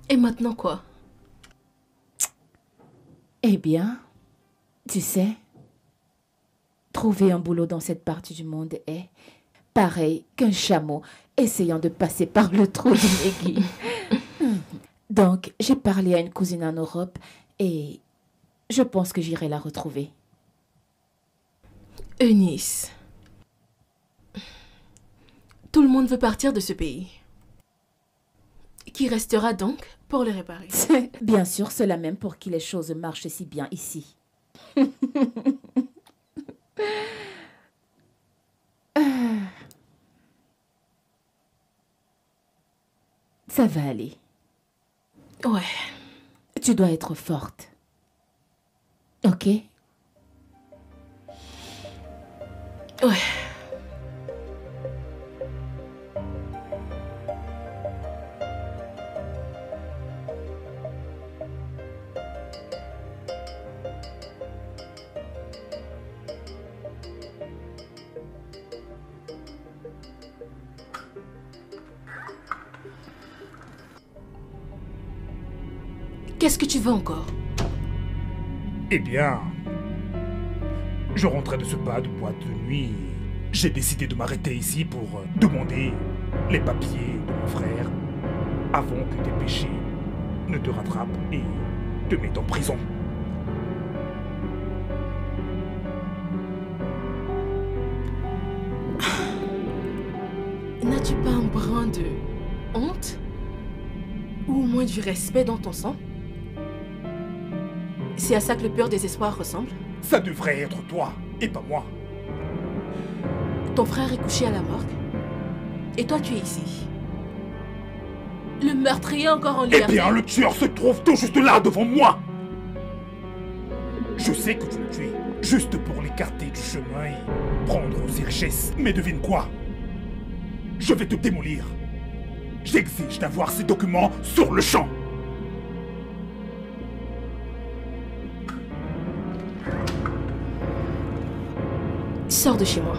Et maintenant quoi? Eh bien, tu sais, trouver un boulot dans cette partie du monde est pareil qu'un chameau essayant de passer par le trou d'une aiguille. Donc, j'ai parlé à une cousine en Europe et je pense que j'irai la retrouver. Eunice, tout le monde veut partir de ce pays. Qui restera donc pour le réparer? Bien sûr, cela même pour qui les choses marchent si bien ici. Ça va aller. Ouais. Tu dois être forte. Ok? Ouais. Qu'est-ce que tu veux encore? Eh bien, je rentrais de ce pas de boîte de nuit. J'ai décidé de m'arrêter ici pour demander les papiers de mon frère avant que tes péchés ne te rattrapent et te mettent en prison. N'as-tu pas un brin de honte? Ou au moins du respect dans ton sang? C'est à ça que le pur désespoir ressemble? Ça devrait être toi et pas moi. Ton frère est couché à la morgue. Et toi, tu es ici. Le meurtrier est encore en Eh liberté. bien, le tueur se trouve tout juste là, devant moi. Je sais que tu l'as tué, juste pour l'écarter du chemin et prendre ses richesses. Mais devine quoi? Je vais te démolir. J'exige d'avoir ces documents sur le champ. Sors de chez moi.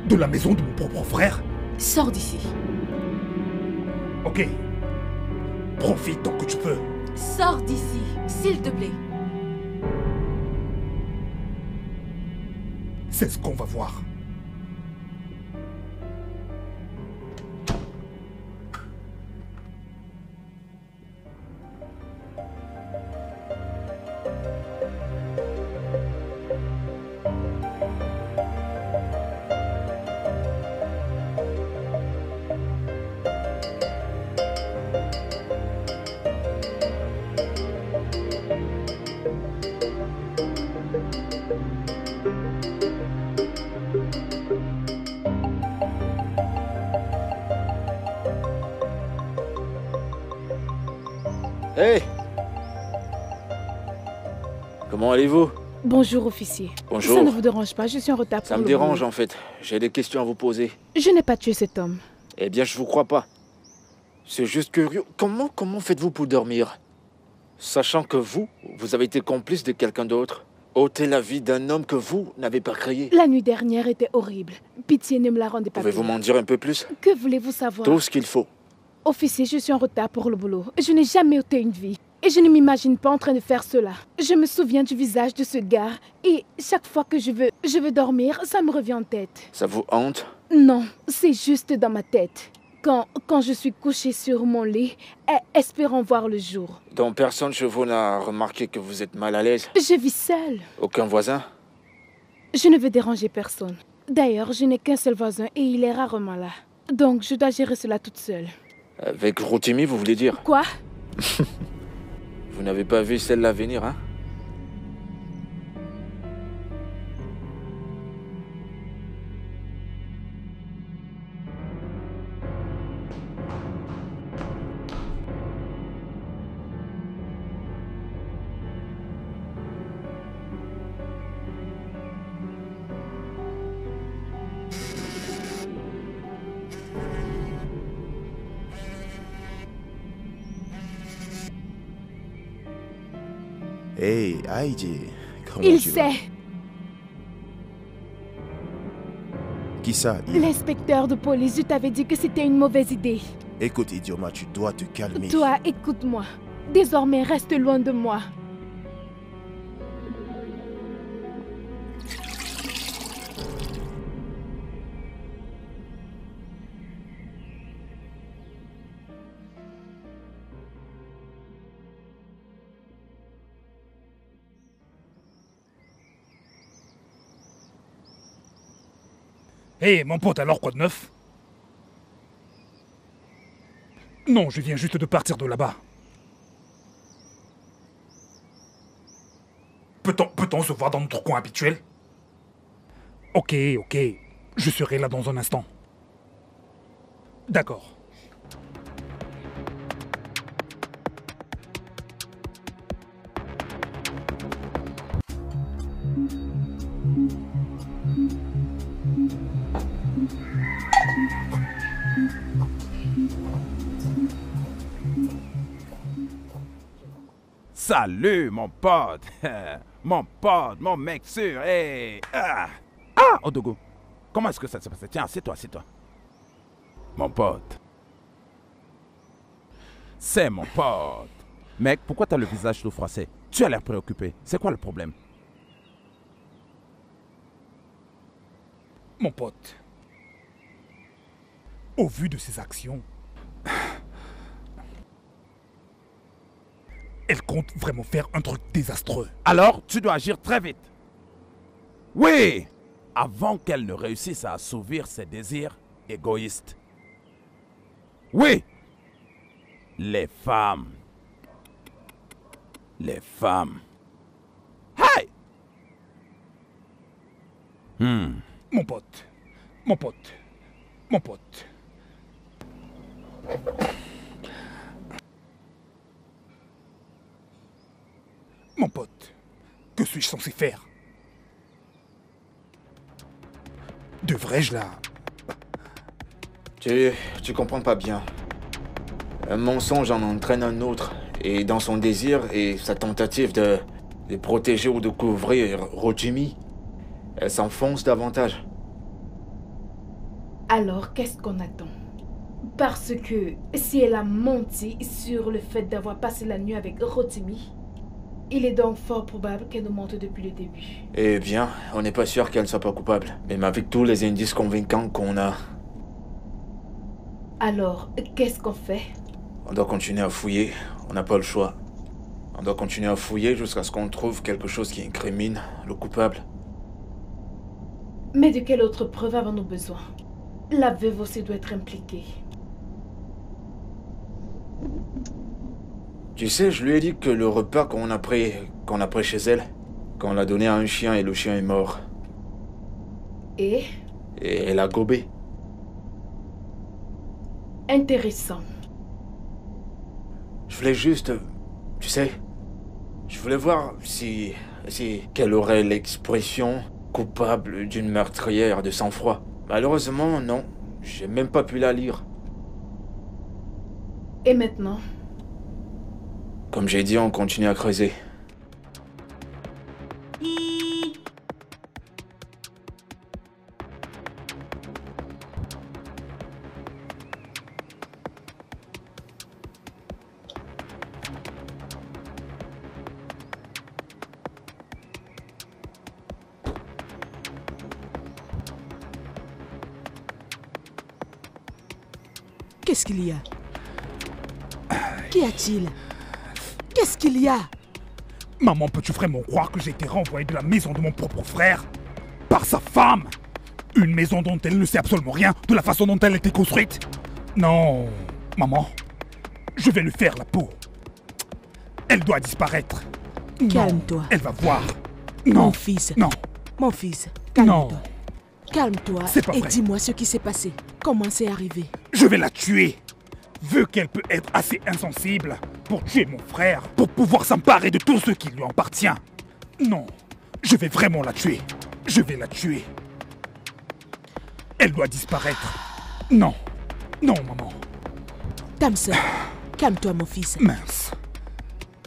De la maison de mon propre frère? Sors d'ici. Ok. Profite tant que tu peux. Sors d'ici, s'il te plaît. C'est ce qu'on va voir. Hey! Comment allez-vous? Bonjour, officier. Bonjour. Ça ne vous dérange pas, je suis en retard pour Ça me le dérange boulot. en fait. J'ai des questions à vous poser. Je n'ai pas tué cet homme. Eh bien, je vous crois pas. C'est juste curieux. Comment faites-vous pour dormir? Sachant que vous avez été complice de quelqu'un d'autre. ôter la vie d'un homme que vous n'avez pas créé. La nuit dernière était horrible. Pitié, ne me la rendez pas. Pouvez-vous m'en dire un peu plus? Que voulez-vous savoir? Tout ce qu'il faut. Officier, je suis en retard pour le boulot. Je n'ai jamais ôté une vie. Et je ne m'imagine pas en train de faire cela. Je me souviens du visage de ce gars. Et chaque fois que je veux dormir, ça me revient en tête. Ça vous hante? Non, c'est juste dans ma tête. Quand je suis couchée sur mon lit, espérant voir le jour. Donc personne chez vous n'a remarqué que vous êtes mal à l'aise? Je vis seule. Aucun voisin? Je ne veux déranger personne. D'ailleurs, je n'ai qu'un seul voisin et il est rarement là. Donc, je dois gérer cela toute seule. Avec Rotimi, vous voulez dire? Quoi? Vous n'avez pas vu celle-là venir, hein? Hey, Aïdji, comment Il tu vas? sait. Qui ça, il? L'inspecteur de police, je t'avais dit que c'était une mauvaise idée. Écoute, Idioma, tu dois te calmer. Toi, écoute-moi. Désormais, reste loin de moi. Hé, mon pote, alors quoi de neuf? Non, je viens juste de partir de là-bas. Peut-on se voir dans notre coin habituel? Ok, je serai là dans un instant. D'accord. Salut, mon pote. Mon pote, mon mec sûr. Hey. Odogo. Comment est-ce que ça s'est passé? Tiens, assieds-toi. Mon pote. C'est mon pote. Mec, pourquoi t'as le visage tout froissé? Tu as l'air préoccupé. C'est quoi le problème? Mon pote, au vu de ses actions, elle compte vraiment faire un truc désastreux. Alors, tu dois agir très vite. Oui, avant qu'elle ne réussisse à assouvir ses désirs égoïstes. Oui, les femmes. Les femmes. Hey! Mon pote, Mon pote. Mon pote. Mon pote. Que suis-je censé faire? Devrais-je la... Tu comprends pas bien. Un mensonge en entraîne un autre. Et dans son désir et sa tentative de protéger ou de couvrir Rojimi, elle s'enfonce davantage. Alors, qu'est-ce qu'on attend? Parce que si elle a menti sur le fait d'avoir passé la nuit avec Rojimi, il est donc fort probable qu'elle nous mente depuis le début. Eh bien, on n'est pas sûr qu'elle ne soit pas coupable. Même avec tous les indices convaincants qu'on a. Alors, qu'est-ce qu'on fait? On doit continuer à fouiller. On n'a pas le choix. On doit continuer à fouiller jusqu'à ce qu'on trouve quelque chose qui incrimine le coupable. Mais de quelle autre preuve avons-nous besoin? La veuve aussi doit être impliquée. Tu sais, je lui ai dit que le repas qu'on a pris chez elle, qu'on l'a donné à un chien et le chien est mort. Et elle a gobé. Intéressant. Je voulais juste... Tu sais, je voulais voir si qu'elle aurait l'expression coupable d'une meurtrière de sang-froid. Malheureusement, non. J'ai même pas pu la lire. Et maintenant? Comme j'ai dit, on continue à creuser. Qu'est-ce qu'il y a? Qu'y a-t-il? Qu'est-ce qu'il y a? Maman, peux-tu vraiment croire que j'ai été renvoyé de la maison de mon propre frère par sa femme? Une maison dont elle ne sait absolument rien de la façon dont elle a été construite? Non, maman, je vais lui faire la peau. Elle doit disparaître. Calme-toi. Elle va voir. Non. Mon fils. Non. Mon fils, calme-toi. Non. Calme-toi C'est pas et vrai. dis-moi ce qui s'est passé. Comment c'est arrivé? Je vais la tuer. Vu qu'elle peut être assez insensible pour tuer mon frère, pour pouvoir s'emparer de tout ce qui lui appartient. Non, je vais vraiment la tuer. Je vais la tuer. Elle doit disparaître. Non. Non, maman. Tamsin, calme-toi mon fils. Mince.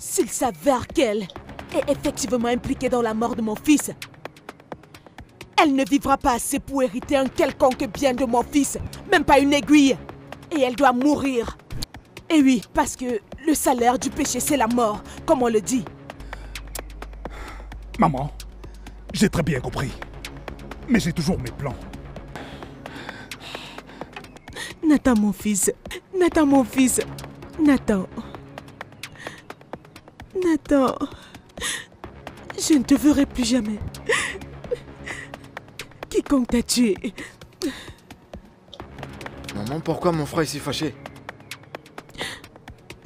S'il s'avère qu'elle est effectivement impliquée dans la mort de mon fils, elle ne vivra pas assez pour hériter un quelconque bien de mon fils, même pas une aiguille. Et elle doit mourir. Et oui, parce que le salaire du péché, c'est la mort, comme on le dit. Maman, j'ai très bien compris. Mais j'ai toujours mes plans. Nathan, mon fils. Nathan, mon fils. Nathan. Nathan. Je ne te verrai plus jamais. Quiconque t'a tué. Maman, pourquoi mon frère est si fâché?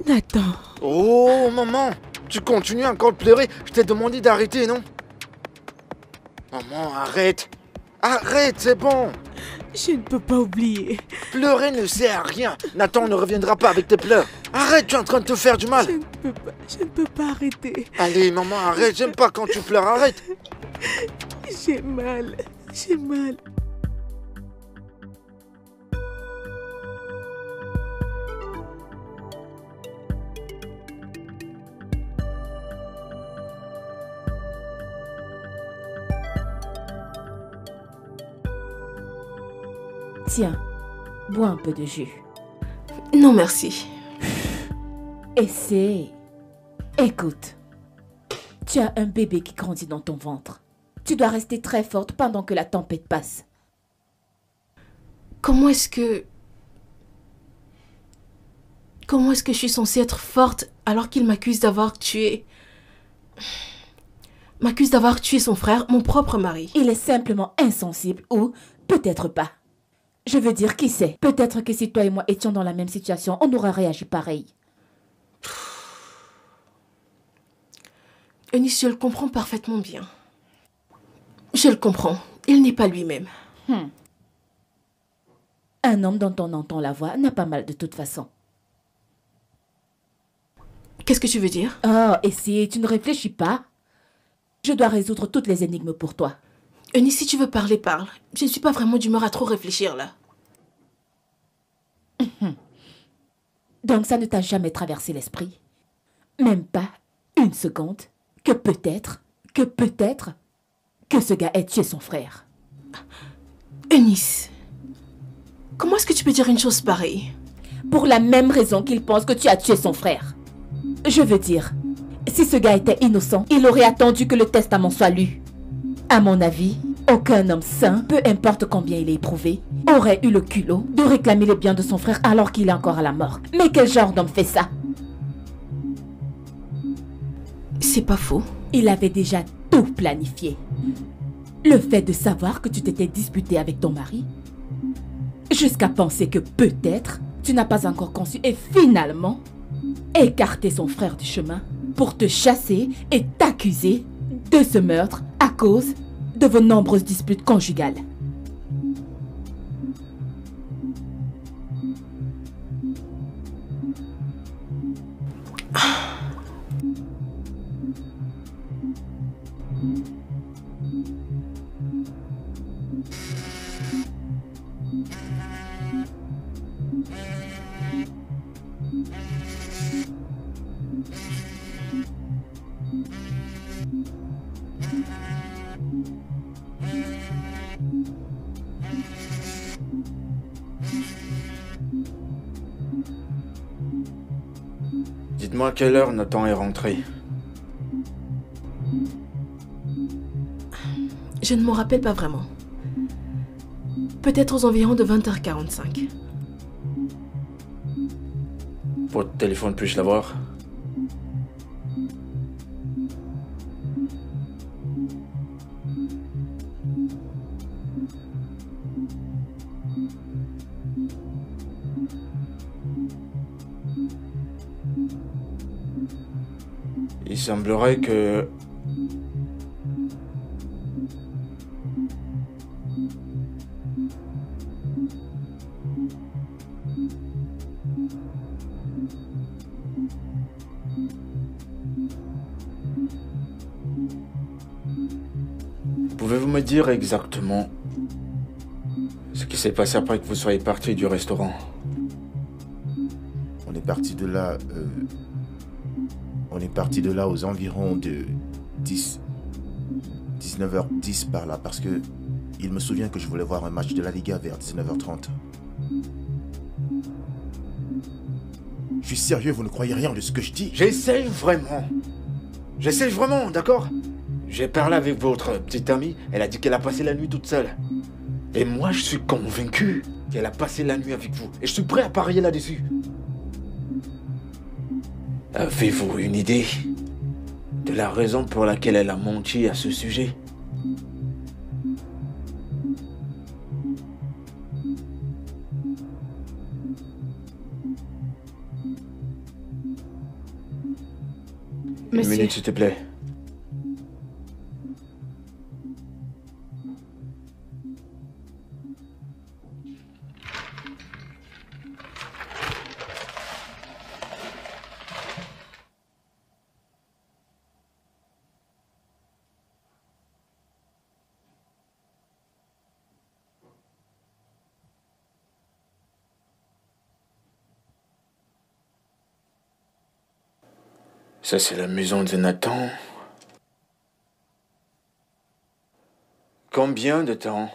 Nathan. Oh, maman, tu continues encore de pleurer. Je t'ai demandé d'arrêter, non? Maman, arrête. Arrête, c'est bon. Je ne peux pas oublier. Pleurer ne sert à rien. Nathan ne reviendra pas avec tes pleurs. Arrête, tu es en train de te faire du mal. Je ne peux pas arrêter. Allez, maman, arrête. J'aime pas quand tu pleures. Arrête. J'ai mal. J'ai mal. Tiens, bois un peu de jus. Non, merci. Essaie. Écoute, tu as un bébé qui grandit dans ton ventre. Tu dois rester très forte pendant que la tempête passe. Comment est-ce que je suis censée être forte alors qu'il m'accuse d'avoir tué... M'accuse d'avoir tué son frère, mon propre mari. Il est simplement insensible ou peut-être pas. Je veux dire, qui sait? Peut-être que si toi et moi étions dans la même situation, on aurait réagi pareil. Eunice, je le comprends parfaitement bien. Je le comprends. Il n'est pas lui-même. Un homme dont on entend la voix n'a pas mal de toute façon. Qu'est-ce que tu veux dire? Oh, et si tu ne réfléchis pas, je dois résoudre toutes les énigmes pour toi. Eunice, si tu veux parler, parle. Je ne suis pas vraiment d'humeur à trop réfléchir là. Donc ça ne t'a jamais traversé l'esprit? Même pas une seconde que peut-être que ce gars ait tué son frère. Eunice, comment est-ce que tu peux dire une chose pareille? Pour la même raison qu'il pense que tu as tué son frère. Je veux dire, si ce gars était innocent, il aurait attendu que le testament soit lu. À mon avis, aucun homme sain, peu importe combien il est éprouvé, aurait eu le culot de réclamer les biens de son frère alors qu'il est encore à la mort. Mais quel genre d'homme fait ça? C'est pas faux. Il avait déjà tout planifié. Le fait de savoir que tu t'étais disputé avec ton mari, jusqu'à penser que peut-être tu n'as pas encore conçu et finalement écarter son frère du chemin pour te chasser et t'accuser de ce meurtre à cause de vos nombreuses disputes conjugales. Dites-moi à quelle heure Nathan est rentré. Je ne m'en rappelle pas vraiment. Peut-être aux environs de 20h45. Votre téléphone, puis-je l'avoir? Il semblerait que... Pouvez-vous me dire exactement ce qui s'est passé après que vous soyez parti du restaurant? On est parti de là... On est parti de là aux environs de 19h10 par là, parce que il me souvient que je voulais voir un match de la Liga vers 19h30. Je suis sérieux, vous ne croyez rien de ce que je dis? J'essaye vraiment, d'accord? J'ai parlé avec votre petite amie, elle a dit qu'elle a passé la nuit toute seule. Et moi, je suis convaincu qu'elle a passé la nuit avec vous. Et je suis prêt à parier là-dessus. Avez-vous une idée de la raison pour laquelle elle a menti à ce sujet? Une minute, s'il te plaît. Ça, c'est la maison de Nathan. Combien de temps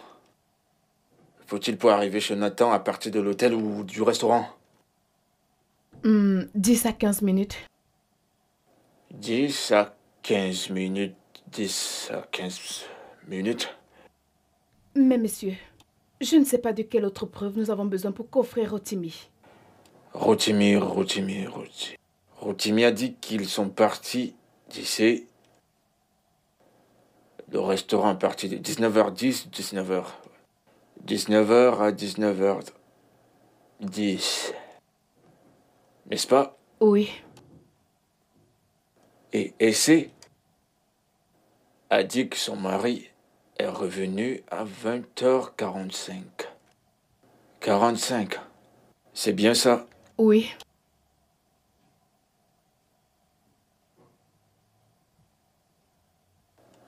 faut-il pour arriver chez Nathan à partir de l'hôtel ou du restaurant? 10 à 15 minutes. 10 à 15 minutes. 10 à 15 minutes. Mais monsieur, je ne sais pas de quelle autre preuve nous avons besoin pour coffrer Rotimi. Rotimi a dit qu'ils sont partis d'ici. Le restaurant est parti de 19h10, 19h. 19h à 19h10. N'est-ce pas? Oui. Et Essé a dit que son mari est revenu à 20h45. 45. C'est bien ça? Oui.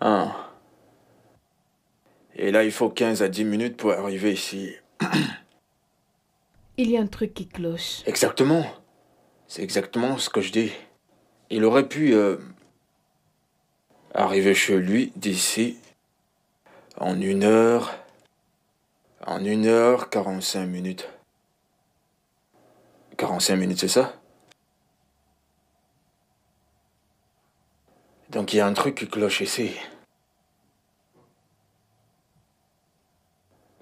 Ah. Et là, il faut 15 à 10 minutes pour arriver ici. Il y a un truc qui cloche. Exactement. C'est exactement ce que je dis. Il aurait pu arriver chez lui d'ici en 1 heure. En 1 heure 45 minutes. 45 minutes, c'est ça? Donc il y a un truc qui cloche ici.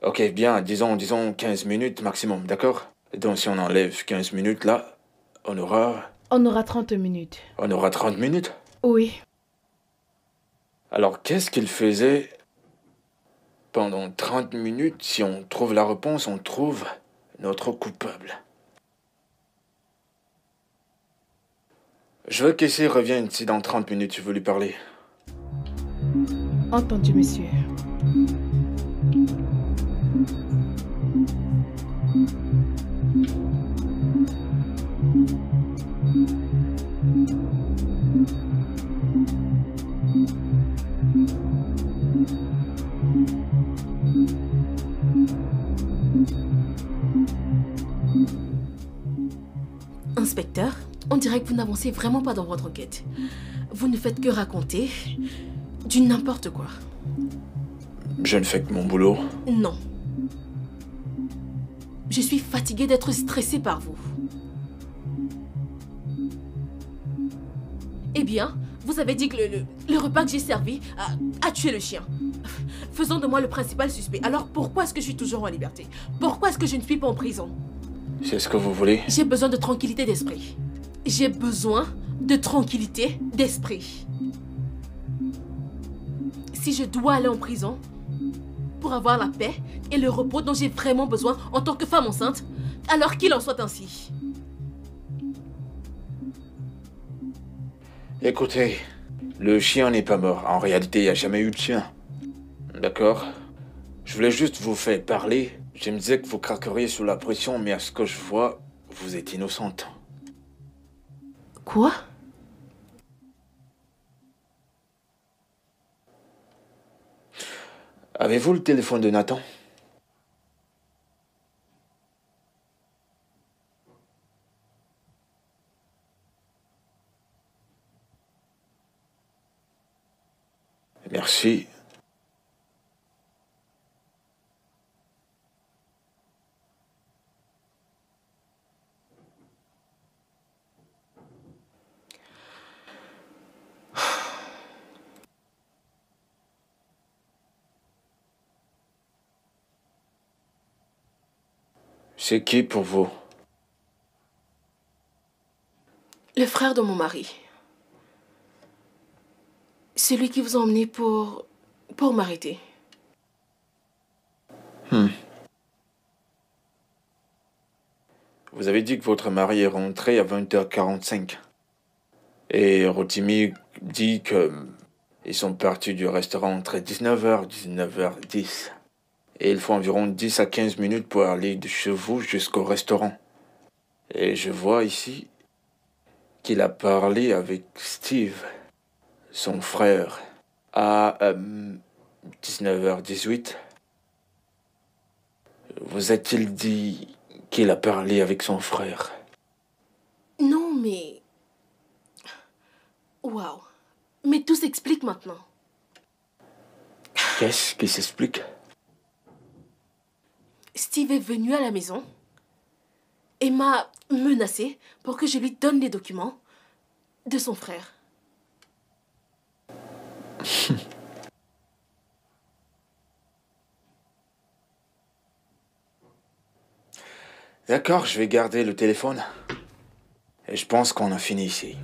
Ok, bien, disons 15 minutes maximum, d'accord? Donc si on enlève 15 minutes là, on aura 30 minutes. On aura 30 minutes? Oui. Alors qu'est-ce qu'il faisait pendant 30 minutes? Si on trouve la réponse, on trouve notre coupable. Je veux qu'Essay revienne ici dans 30 minutes, je veux lui parler. Entendu, monsieur. Inspecteur, on dirait que vous n'avancez vraiment pas dans votre enquête. Vous ne faites que raconter du n'importe quoi. Je ne fais que mon boulot. Non. Je suis fatiguée d'être stressée par vous. Eh bien, vous avez dit que le repas que j'ai servi a tué le chien. Faisons de moi le principal suspect. Alors pourquoi est-ce que je suis toujours en liberté? Pourquoi est-ce que je ne suis pas en prison? C'est ce que vous voulez? J'ai besoin de tranquillité d'esprit. J'ai besoin de tranquillité d'esprit. Si je dois aller en prison pour avoir la paix et le repos dont j'ai vraiment besoin en tant que femme enceinte, alors qu'il en soit ainsi. Écoutez, le chien n'est pas mort. En réalité, il n'y a jamais eu de chien. D'accord? Je voulais juste vous faire parler. Je me disais que vous craqueriez sous la pression, mais à ce que je vois, vous êtes innocente. Quoi? Avez-vous le téléphone de Nathan? Merci. C'est qui pour vous? Le frère de mon mari. Celui qui vous a emmené pour m'arrêter. Vous avez dit que votre mari est rentré à 20h45. Et Rotimi dit que ils sont partis du restaurant entre 19h et 19h10. Et il faut environ 10 à 15 minutes pour aller de chez vous jusqu'au restaurant. Et je vois ici qu'il a parlé avec Steve, son frère, à 19h18. Vous a-t-il dit qu'il a parlé avec son frère? Non, mais... Waouh. Mais tout s'explique maintenant. Qu'est-ce qui s'explique? Steve est venu à la maison et m'a menacé pour que je lui donne les documents de son frère. D'accord, je vais garder le téléphone. Et je pense qu'on a fini ici.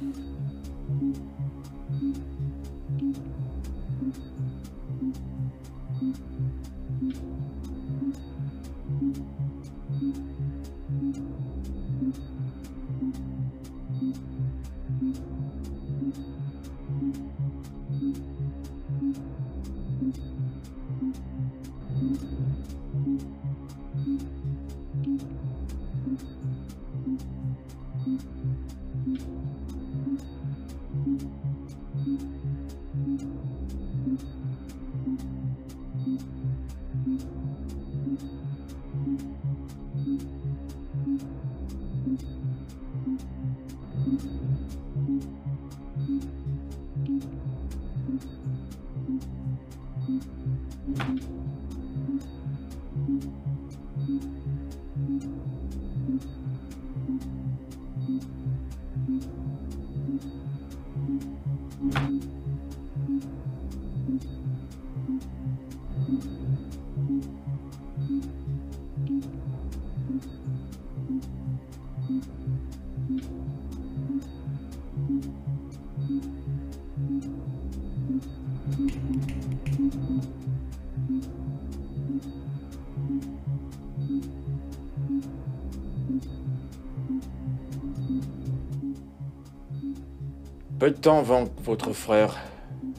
Peu de temps avant que votre frère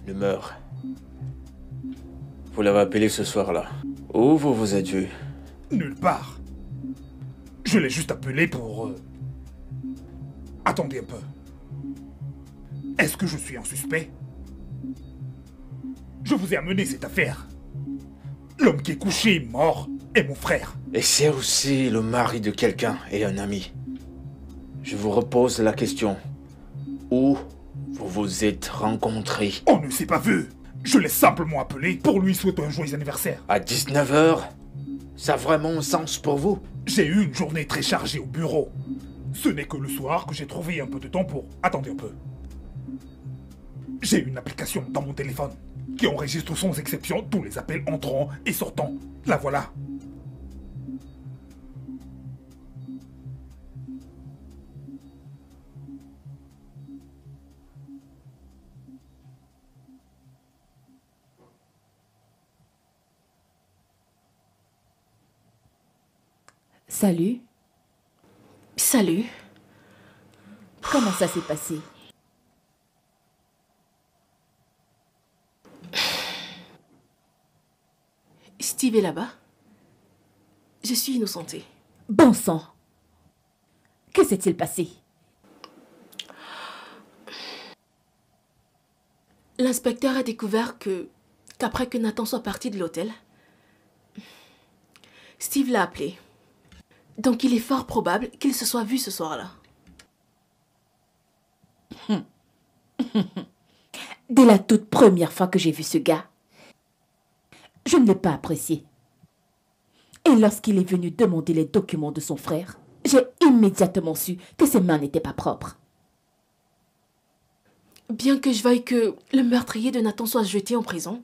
ne meure. Vous l'avez appelé ce soir-là. Où vous vous êtes vu? Nulle part. Je l'ai juste appelé pour... Attendez un peu. Est-ce que je suis un suspect? Je vous ai amené cette affaire. L'homme qui est couché, mort, est mon frère. Et c'est aussi le mari de quelqu'un et un ami. Je vous repose la question. Où vous vous êtes rencontrés? On ne s'est pas vu. Je l'ai simplement appelé pour lui souhaiter un joyeux anniversaire. À 19 h? Ça a vraiment un sens pour vous? J'ai eu une journée très chargée au bureau. Ce n'est que le soir que j'ai trouvé un peu de temps pour... Attendez un peu. J'ai une application dans mon téléphone qui enregistre sans exception tous les appels entrants et sortants. La voilà. Salut. Salut. Comment ça s'est passé? Steve est là-bas. Je suis innocentée. Bon sang. Que s'est-il passé? L'inspecteur a découvert qu'après que Nathan soit parti de l'hôtel, Steve l'a appelé. Donc il est fort probable qu'il se soit vu ce soir-là. Dès la toute première fois que j'ai vu ce gars, je ne l'ai pas apprécié. Et lorsqu'il est venu demander les documents de son frère, j'ai immédiatement su que ses mains n'étaient pas propres. Bien que je veuille que le meurtrier de Nathan soit jeté en prison,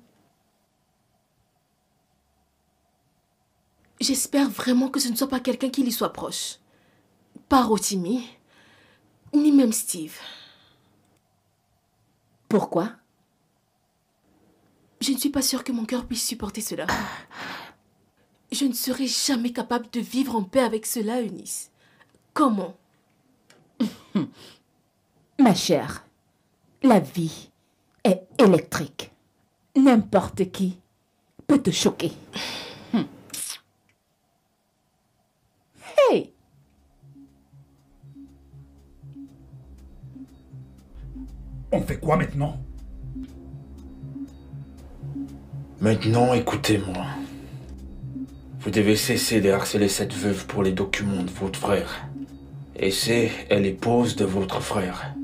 j'espère vraiment que ce ne soit pas quelqu'un qui lui soit proche. Pas Rotimi, ni même Steve. Pourquoi? Je ne suis pas sûre que mon cœur puisse supporter cela. Je ne serai jamais capable de vivre en paix avec cela, Eunice. Comment? Ma chère, la vie est électrique. N'importe qui peut te choquer. Hey! On fait quoi maintenant? Maintenant, écoutez-moi. Vous devez cesser de harceler cette veuve pour les documents de votre frère. Et elle l'épouse de votre frère.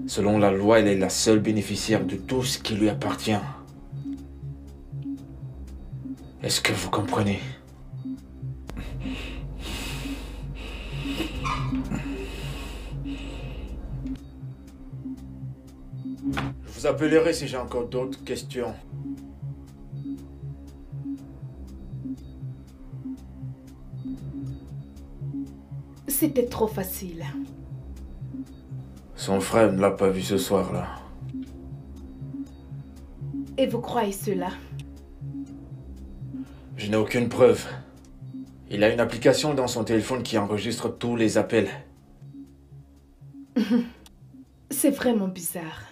Selon la loi, elle est la seule bénéficiaire de tout ce qui lui appartient. Est-ce que vous comprenez? Je vous appellerai si j'ai encore d'autres questions. C'était trop facile. Son frère ne l'a pas vu ce soir-là. Et vous croyez cela? Je n'ai aucune preuve. Il a une application dans son téléphone qui enregistre tous les appels. C'est vraiment bizarre.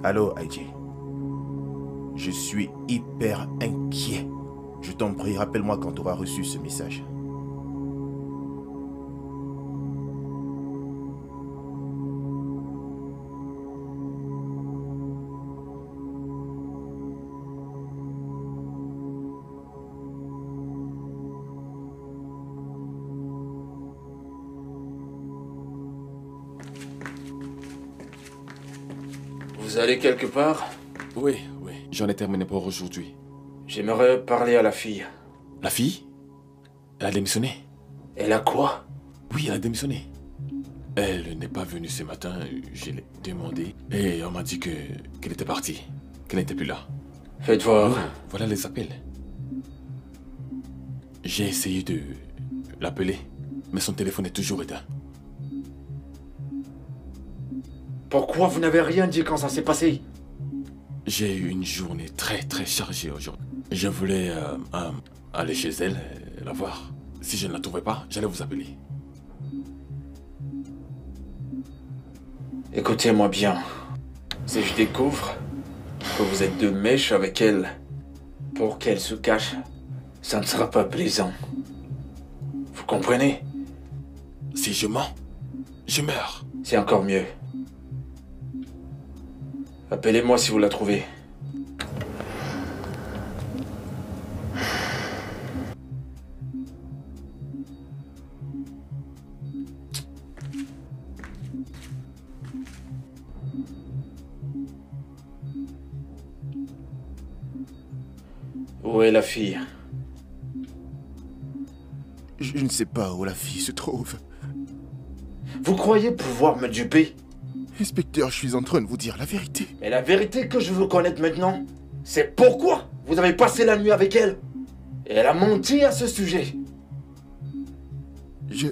Allô, Aïdji. Je suis hyper inquiet. Je t'en prie, rappelle-moi quand tu auras reçu ce message. Vous allez quelque part? Oui, j'en ai terminé pour aujourd'hui. J'aimerais parler à la fille. La fille? Elle a démissionné. Elle a quoi? Oui, elle a démissionné. Elle n'est pas venue ce matin, je l'ai demandé. Et on m'a dit qu'elle était partie, qu'elle n'était plus là. Faites voir. Voilà les appels. J'ai essayé de l'appeler, mais son téléphone est toujours éteint. Pourquoi vous n'avez rien dit quand ça s'est passé? J'ai eu une journée très chargée aujourd'hui. Je voulais aller chez elle et la voir. Si je ne la trouvais pas, j'allais vous appeler. Écoutez-moi bien. Si je découvre que vous êtes de mèche avec elle pour qu'elle se cache, ça ne sera pas plaisant. Vous comprenez? Si je mens, je meurs. C'est encore mieux. Appelez-moi si vous la trouvez. Où est la fille? Je ne sais pas où la fille se trouve. Vous croyez pouvoir me duper? Inspecteur, je suis en train de vous dire la vérité. Mais la vérité que je veux connaître maintenant, c'est pourquoi vous avez passé la nuit avec elle. Et elle a menti à ce sujet. Je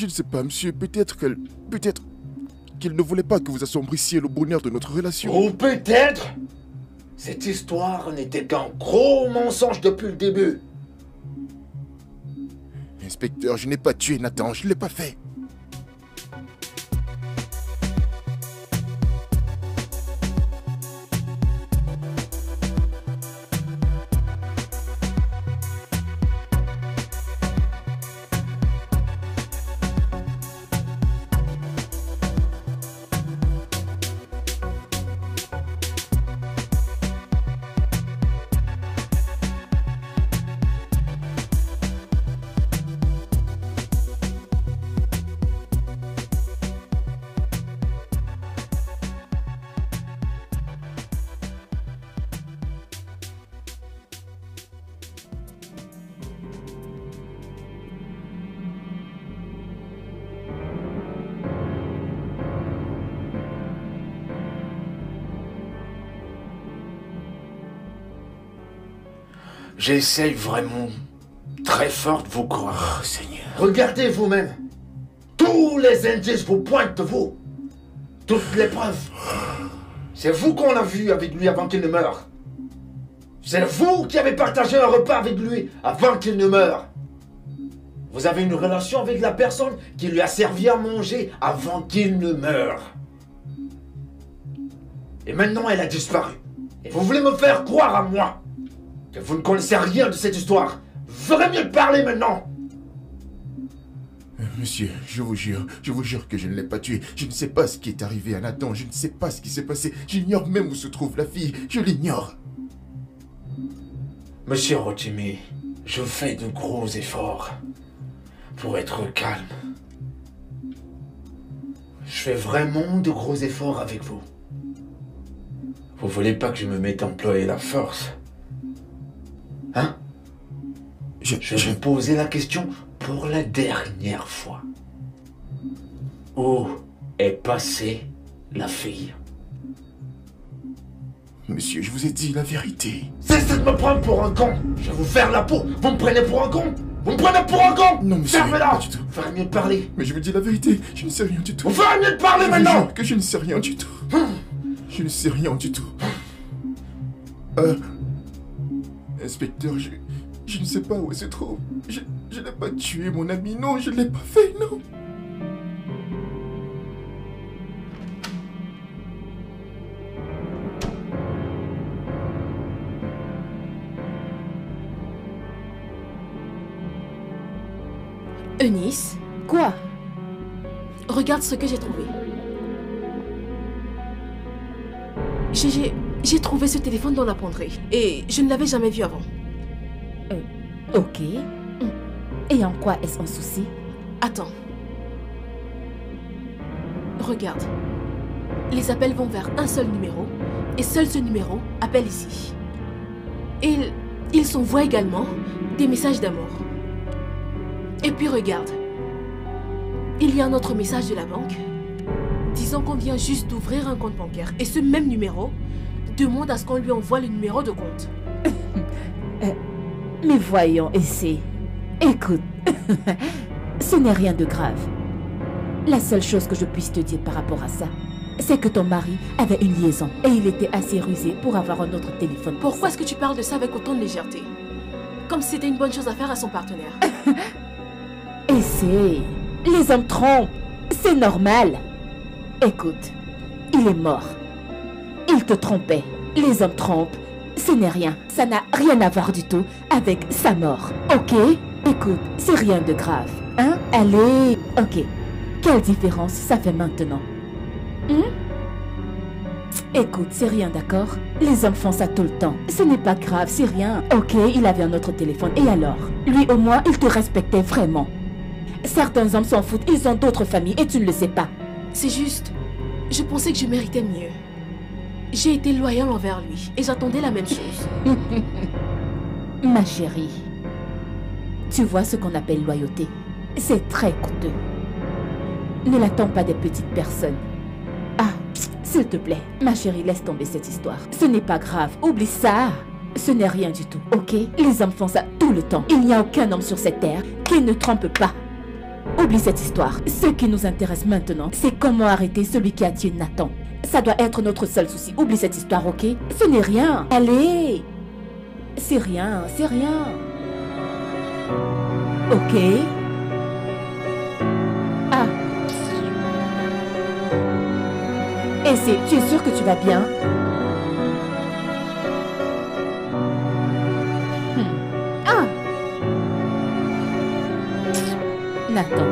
ne sais pas, monsieur. Peut-être qu'elle ne voulait pas que vous assombrissiez le bonheur de notre relation. Ou peut-être cette histoire n'était qu'un gros mensonge depuis le début. Inspecteur, je n'ai pas tué Nathan, je ne l'ai pas fait. J'essaye vraiment très fort de vous croire. Oh, Seigneur. Regardez vous-même. Tous les indices vous pointent de vous. Toutes les preuves. C'est vous qu'on a vu avec lui avant qu'il ne meure. C'est vous qui avez partagé un repas avec lui avant qu'il ne meure. Vous avez une relation avec la personne qui lui a servi à manger avant qu'il ne meure. Et maintenant, elle a disparu. Et vous voulez me faire croire à moi que vous ne connaissez rien de cette histoire. Vous ferez mieux de parler maintenant. Monsieur, je vous jure que je ne l'ai pas tué. Je ne sais pas ce qui est arrivé à Nathan, je ne sais pas ce qui s'est passé. J'ignore même où se trouve la fille, je l'ignore. Monsieur Rotimi, je fais de gros efforts pour être calme. Je fais vraiment de gros efforts avec vous. Vous voulez pas que je me mette à employer la force? Hein? Je vais vous poser la question pour la dernière fois. Où est passée la fille? Monsieur, je vous ai dit la vérité. Cessez de me prendre pour un con. Je vais vous faire la peau. Vous me prenez pour un con? Vous me prenez pour un con? Non, monsieur, fermez-la. pas du tout. Vous ferez mieux de parler. Mais je vous dis la vérité, je ne sais rien du tout. Vous ferez mieux de parler je maintenant. Vous jure que je ne sais rien du tout. Je ne sais rien du tout. Inspecteur, je ne sais pas où elle se trouve. Je n'ai pas tué mon ami, non, je ne l'ai pas fait, non. Eunice, Quoi? regarde ce que j'ai trouvé. J'ai trouvé ce téléphone dans la penderie et je ne l'avais jamais vu avant. Ok. Et en quoi est-ce un souci? Attends. Regarde. les appels vont vers un seul numéro, et seul ce numéro appelle ici. Il s'envoie également des messages d'amour. Et puis regarde, il y a un autre message de la banque disant qu'on vient juste d'ouvrir un compte bancaire. Et ce même numéro demande à ce qu'on lui envoie le numéro de compte. Mais voyons, essaie. Écoute, ce n'est rien de grave. La seule chose que je puisse te dire par rapport à ça, c'est que ton mari avait une liaison et il était assez rusé pour avoir un autre téléphone. Pourquoi est-ce que tu parles de ça avec autant de légèreté? Comme si c'était une bonne chose à faire à son partenaire. Essaie. Les hommes trompent. C'est normal. Écoute, il est mort. Il te trompait. Les hommes trompent. Ce n'est rien. Ça n'a rien à voir du tout avec sa mort. Ok? Écoute, c'est rien de grave. Hein? Allez. Ok. Quelle différence ça fait maintenant? Écoute, c'est rien, d'accord? Les hommes font ça tout le temps. Ce n'est pas grave, c'est rien. Ok, il avait un autre téléphone. Et alors? Lui, au moins, il te respectait vraiment. Certains hommes s'en foutent. Ils ont d'autres familles et tu ne le sais pas. C'est juste, je pensais que je méritais mieux. J'ai été loyale envers lui et j'attendais la même chose. Ma chérie, tu vois ce qu'on appelle loyauté. C'est très coûteux. Ne l'attends pas des petites personnes. Ah, s'il te plaît, ma chérie, laisse tomber cette histoire. Ce n'est pas grave, oublie ça. Ce n'est rien du tout, ok? Les hommes font ça tout le temps. Il n'y a aucun homme sur cette terre qui ne trompe pas. Oublie cette histoire. Ce qui nous intéresse maintenant, c'est comment arrêter celui qui a tué Nathan. Ça doit être notre seul souci. Oublie cette histoire, ok? Ce n'est rien. Allez! C'est rien, c'est rien. Ok? Ah. Et tu es sûr que tu vas bien? Ah! Nathan.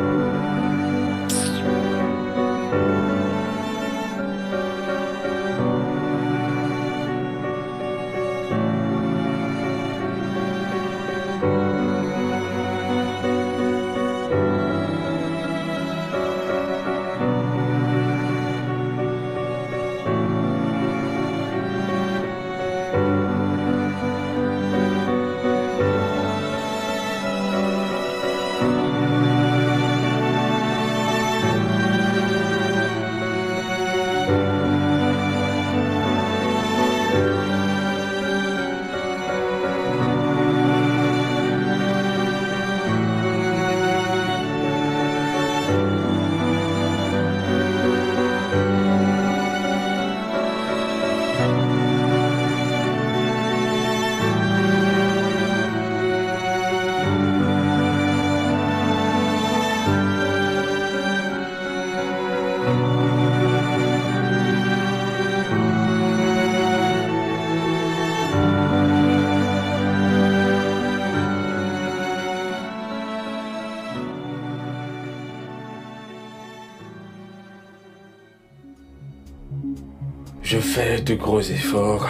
Je fais de gros efforts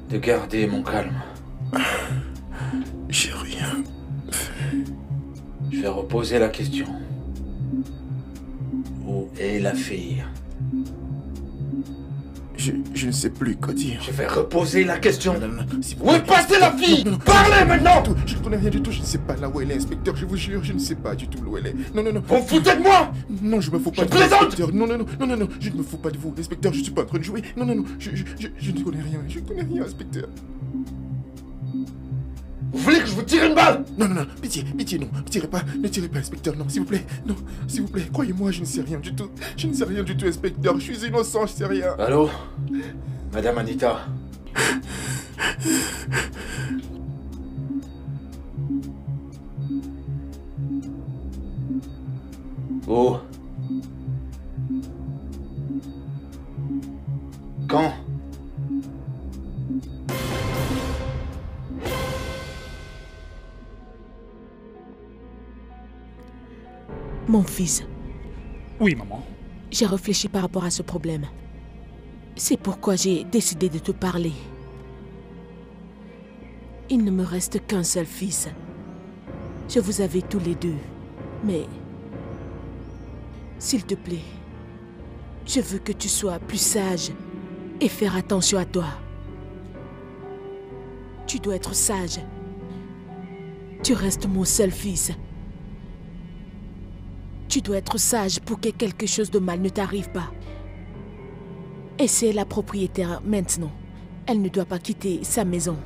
de garder mon calme. J'ai rien fait. Je vais reposer la question. Où est la fille? Je ne sais plus quoi dire. Je vais reposer la question. Non, Où est passée la fille? Parlez maintenant! Je ne connais rien du tout, je ne sais pas là où elle est, inspecteur, je vous jure, je ne sais pas du tout où elle est. Non. Vous foutez de moi? Non, je me fous pas de vous, inspecteur. Non, je ne me fous pas de vous, inspecteur, je suis pas en train de jouer. Non, je ne connais rien, inspecteur. Vous voulez que je vous tire une balle? Non, pitié, non, ne tirez pas, inspecteur, non, s'il vous plaît, croyez-moi, je ne sais rien du tout, inspecteur, je suis innocent, je sais rien. Allô? Madame Anita? Où? Quand? Mon fils, Oui, maman. j'ai réfléchi par rapport à ce problème. C'est pourquoi j'ai décidé de te parler. Il ne me reste qu'un seul fils. Je vous avais tous les deux. Mais, s'il te plaît, Je veux que tu sois plus sage et faire attention à toi. Tu dois être sage. Tu restes mon seul fils. Tu dois être sage pour que quelque chose de mal ne t'arrive pas. Et c'est la propriétaire maintenant. Elle ne doit pas quitter sa maison.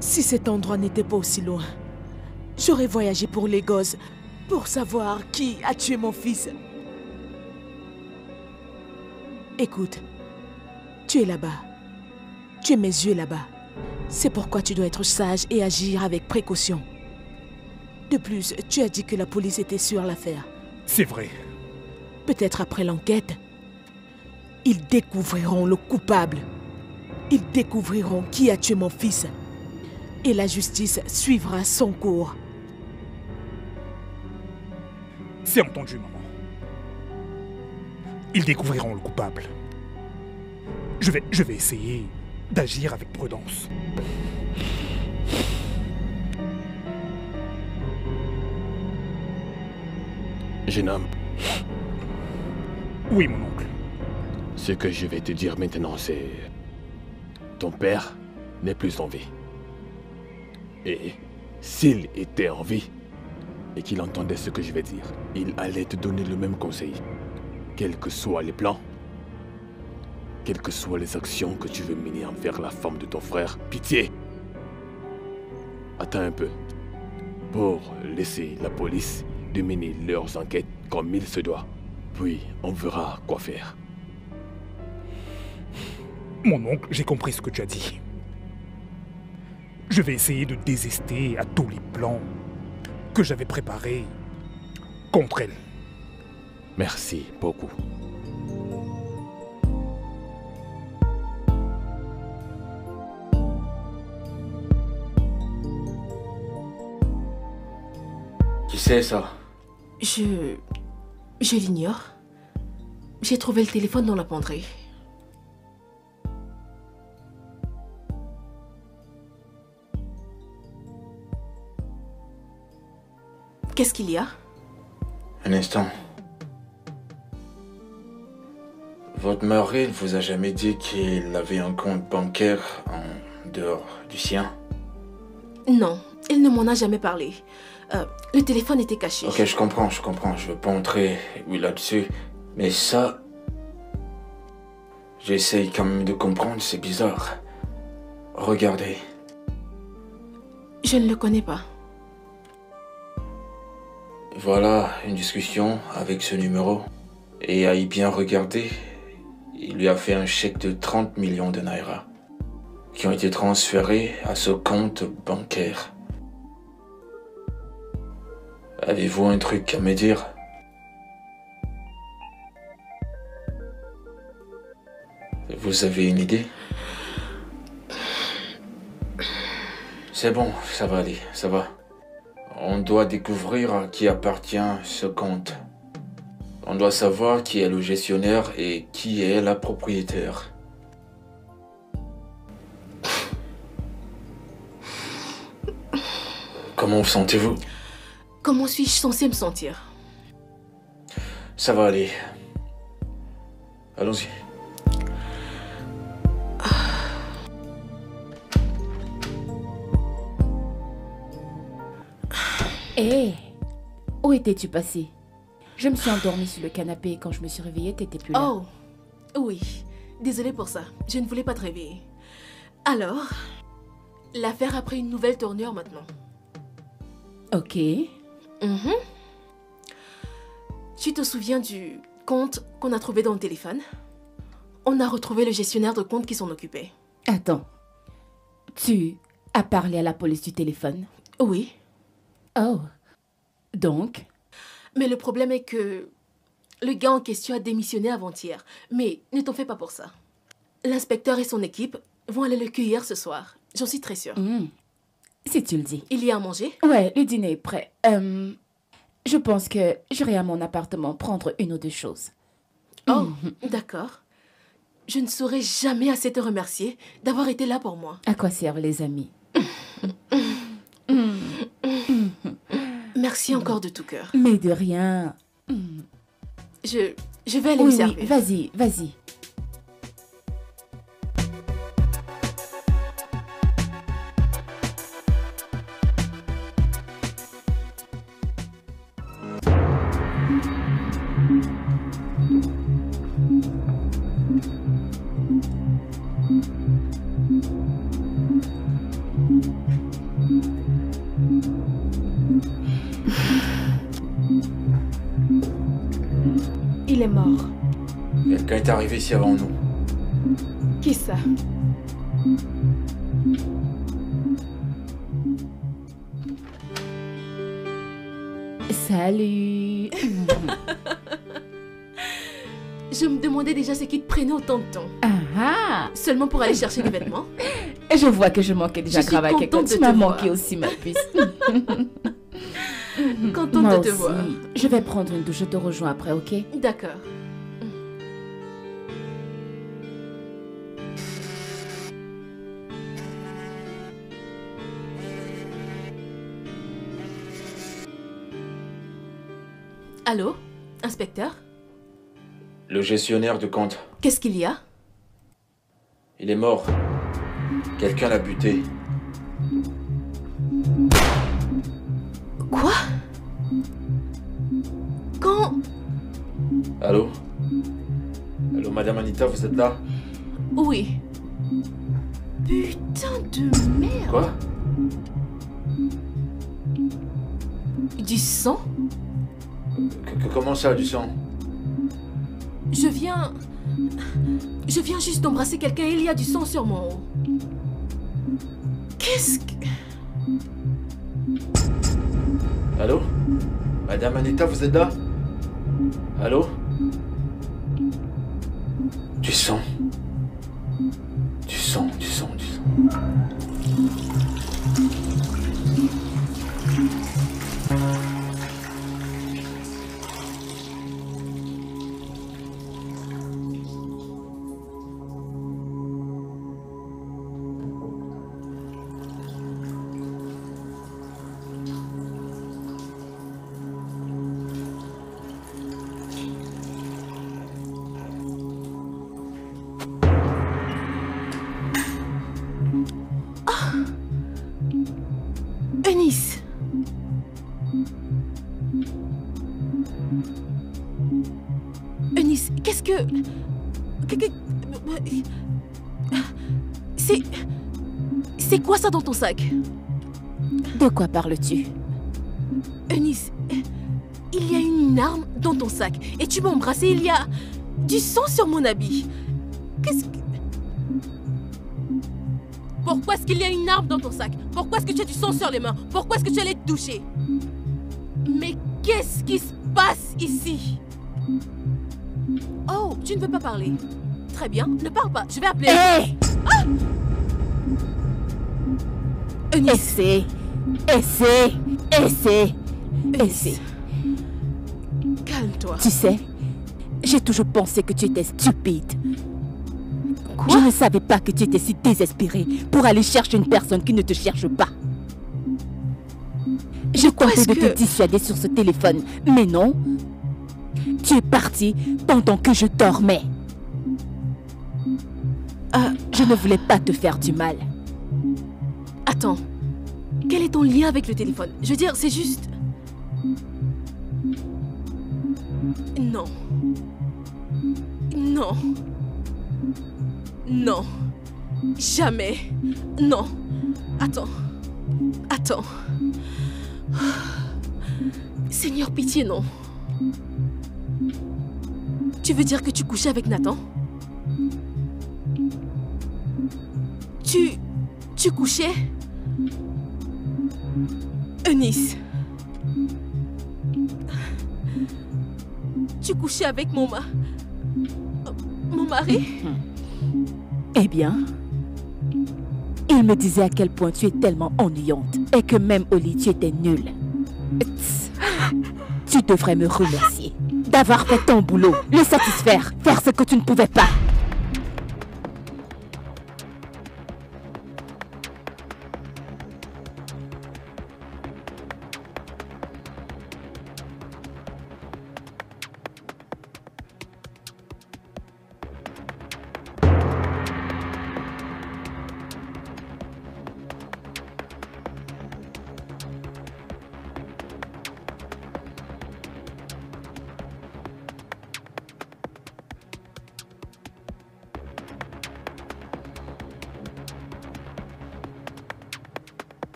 Si cet endroit n'était pas aussi loin, j'aurais voyagé pour les gosses pour savoir qui a tué mon fils. Écoute, tu es là-bas. Tu es mes yeux là-bas. C'est pourquoi tu dois être sage et agir avec précaution. De plus, tu as dit que la police était sur l'affaire. C'est vrai. Peut-être après l'enquête, ils découvriront le coupable. Ils découvriront qui a tué mon fils. Et la justice suivra son cours. C'est entendu, maman. Ils découvriront le coupable. Je vais essayer d'agir avec prudence. Jeune homme, Oui, mon oncle. ce que je vais te dire maintenant, c'est... Ton père n'est plus en vie. Et s'il était en vie, et qu'il entendait ce que je vais dire, il allait te donner le même conseil. Quels que soient les plans, quelles que soient les actions que tu veux mener envers la femme de ton frère, pitié! Attends un peu, pour laisser la police de mener leurs enquêtes comme il se doit. Puis on verra quoi faire. Mon oncle, j'ai compris ce que tu as dit. Je vais essayer de désister à tous les plans que j'avais préparés contre elle. Merci beaucoup. Qui c'est ça? Je l'ignore. J'ai trouvé le téléphone dans la penderie. Qu'est-ce qu'il y a? Un instant. Votre mari ne vous a jamais dit qu'il avait un compte bancaire en dehors du sien? Non, il ne m'en a jamais parlé. Le téléphone était caché. Ok, je comprends. Je veux pas entrer là-dessus. Mais ça... J'essaye quand même de comprendre, c'est bizarre. Regardez. Je ne le connais pas. Voilà une discussion avec ce numéro. Et à y bien regarder, il lui a fait un chèque de 30 millions de naira qui ont été transférés à ce compte bancaire. Avez-vous un truc à me dire? Vous avez une idée? C'est bon, ça va aller, ça va. On doit découvrir à qui appartient ce compte. On doit savoir qui est le gestionnaire et qui est la propriétaire. Comment vous sentez-vous? Comment suis-je censée me sentir? Ça va aller. Allons-y. Hé, où étais-tu passé? Je me suis endormie sur le canapé et quand je me suis réveillée, t'étais plus là. Oh, oui. Désolée pour ça. Je ne voulais pas te réveiller. Alors, l'affaire a pris une nouvelle tournure maintenant. Ok. Tu te souviens du compte qu'on a trouvé dans le téléphone? On a retrouvé le gestionnaire de compte qui s'en occupait. Attends. Tu as parlé à la police du téléphone? Oui. Oh. Donc? Mais le problème est que le gars en question a démissionné avant-hier. Mais ne t'en fais pas pour ça. L'inspecteur et son équipe vont aller le cueillir ce soir. J'en suis très sûre. Si tu le dis. Il y a à manger? Ouais, le dîner est prêt. Je pense que j'irai à mon appartement prendre une ou deux choses. Oh, d'accord. Je ne saurais jamais assez te remercier d'avoir été là pour moi. À quoi servent les amis? Merci encore de tout cœur. Mais de rien. Je vais aller lui Oui, servir. oui, vas-y, vas-y. Il est mort. Quelqu'un est arrivé ici avant nous. Qui ça? Salut. Je me demandais déjà ce qui te prenait autant de temps. Ah Seulement pour aller chercher des vêtements. ah. Je vois que je manquais déjà Je suis grave à quelqu'un. contente de Tu te m'as voir. manqué aussi, ma puce. Contente Moi de te aussi. voir. Je vais prendre une douche, je te rejoins après, ok? D'accord. Allô, inspecteur? Le gestionnaire de compte. Qu'est-ce qu'il y a? Il est mort. Quelqu'un l'a buté. Quoi? Quand? Allô? Allô, Madame Anita, vous êtes là? Oui. Putain de merde. Quoi? Du sang? Comment ça, du sang? Je viens juste d'embrasser quelqu'un et il y a du sang sur mon haut. Qu'est-ce que... Allô? Madame Anita, vous êtes là? Allô? Du sang. Du sang, du sang, du sang. Eunice. Eunice, qu'est-ce que... C'est quoi ça dans ton sac? De quoi parles-tu? Eunice, il y a une arme dans ton sac et tu m'as embrassé, il y a du sang sur mon habit. Qu'est-ce que... Pourquoi est-ce qu'il y a une arme dans ton sac? Pourquoi est-ce que tu as du sang sur les mains? Pourquoi est-ce que tu allais te doucher? Mais qu'est-ce qui se passe ici? Oh, tu ne veux pas parler. Très bien, ne parle pas, je vais appeler... Hé! Eunice, Essaie. calme-toi. Tu sais, j'ai toujours pensé que tu étais stupide. Quoi? Je ne savais pas que tu étais si désespéré pour aller chercher une personne qui ne te cherche pas. Je tentais est-ce de que- te dissuader sur ce téléphone, mais non. Tu es parti pendant que je dormais. Je ne voulais pas te faire du mal. Attends, quel est ton lien avec le téléphone? Je veux dire, c'est juste... Non. Non. Non. Jamais. Non. Attends. Attends. Seigneur, pitié, non. Tu veux dire que tu couchais avec Nathan? Tu couchais? Eunice. Tu couchais avec mon mari? Eh bien, il me disait à quel point tu es tellement ennuyante et que même au lit tu étais nulle. Tss. Tu devrais me remercier d'avoir fait ton boulot, le satisfaire, faire ce que tu ne pouvais pas.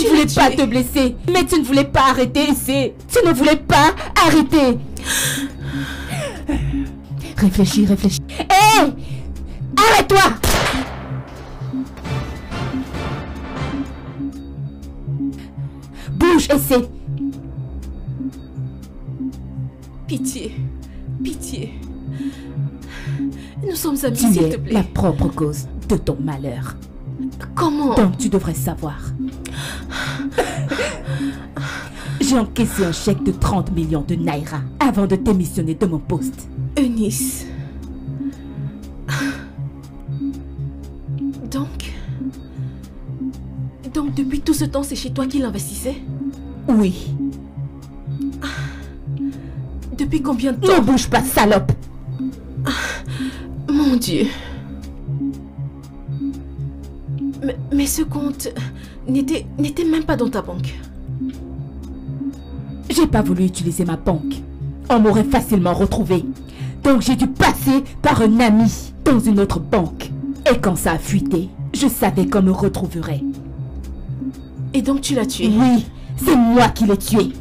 ne voulais l'as pas tué. te blesser, mais tu ne voulais pas arrêter, tu ne voulais pas arrêter. Réfléchis. Hé! Arrête-toi! Bouge, essaie. Pitié. Nous sommes amis, Tu s'il te es plaît. la propre cause de ton malheur. Comment? Donc tu devrais savoir. J'ai encaissé un chèque de 30 millions de naira avant de démissionner de mon poste. Eunice. Donc depuis tout ce temps, c'est chez toi qu'il investissait? Oui. Depuis combien de temps? Ne bouge pas, salope. Mon Dieu. Mais ce compte n'était même pas dans ta banque. J'ai pas voulu utiliser ma banque. On m'aurait facilement retrouvé. Donc j'ai dû passer par un ami dans une autre banque. Et quand ça a fuité, je savais qu'on me retrouverait. Et donc tu l'as tué? Oui, c'est moi qui l'ai tué.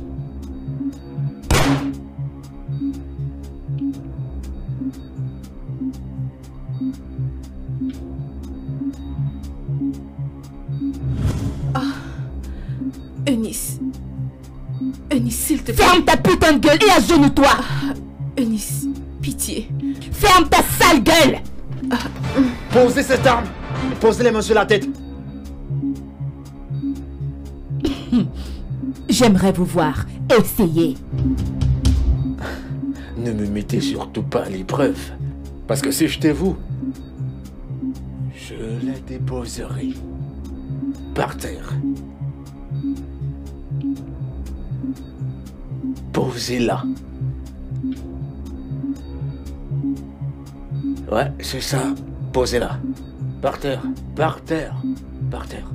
Eunice, s'il te plaît. Ferme ta putain de gueule et agenouille-toi. Eunice, pitié. Ferme ta sale gueule. Posez cette arme et posez les mains sur la tête. J'aimerais vous voir essayer. Ne me mettez surtout pas à l'épreuve. Parce que si j'étais vous, je la déposerai par terre. Posez-la. Ouais, c'est ça. Posez-la. Par terre. Par terre. Par terre.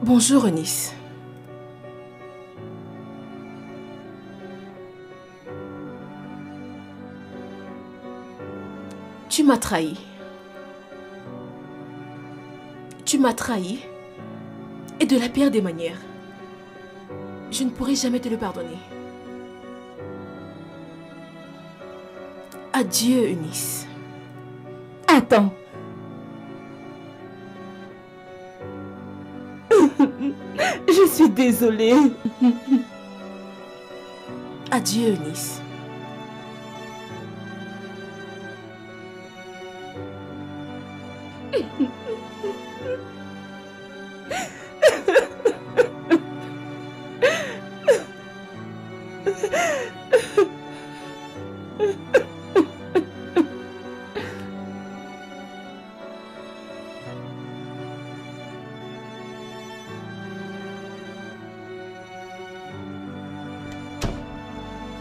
Bonjour Eunice. Tu m'as trahi. Tu m'as trahi. Et de la pire des manières. Je ne pourrai jamais te le pardonner. Adieu Eunice. Attends. Je suis désolée. Adieu Eunice.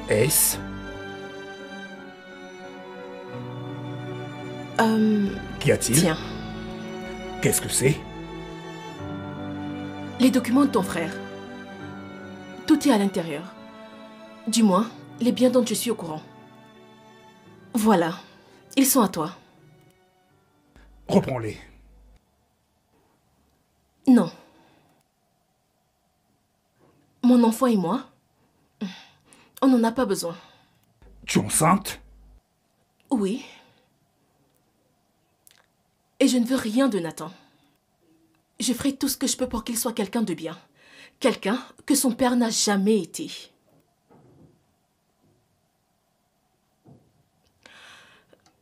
Est-ce? Qu'y a-t-il? Tiens, Qu'est-ce que c'est? les documents de ton frère. Tout est à l'intérieur. Du moins, les biens dont je suis au courant. Voilà, ils sont à toi. Reprends-les. Non. Mon enfant et moi, on n'en a pas besoin. Tu es enceinte? Oui. Et je ne veux rien de Nathan. Je ferai tout ce que je peux pour qu'il soit quelqu'un de bien. Quelqu'un que son père n'a jamais été.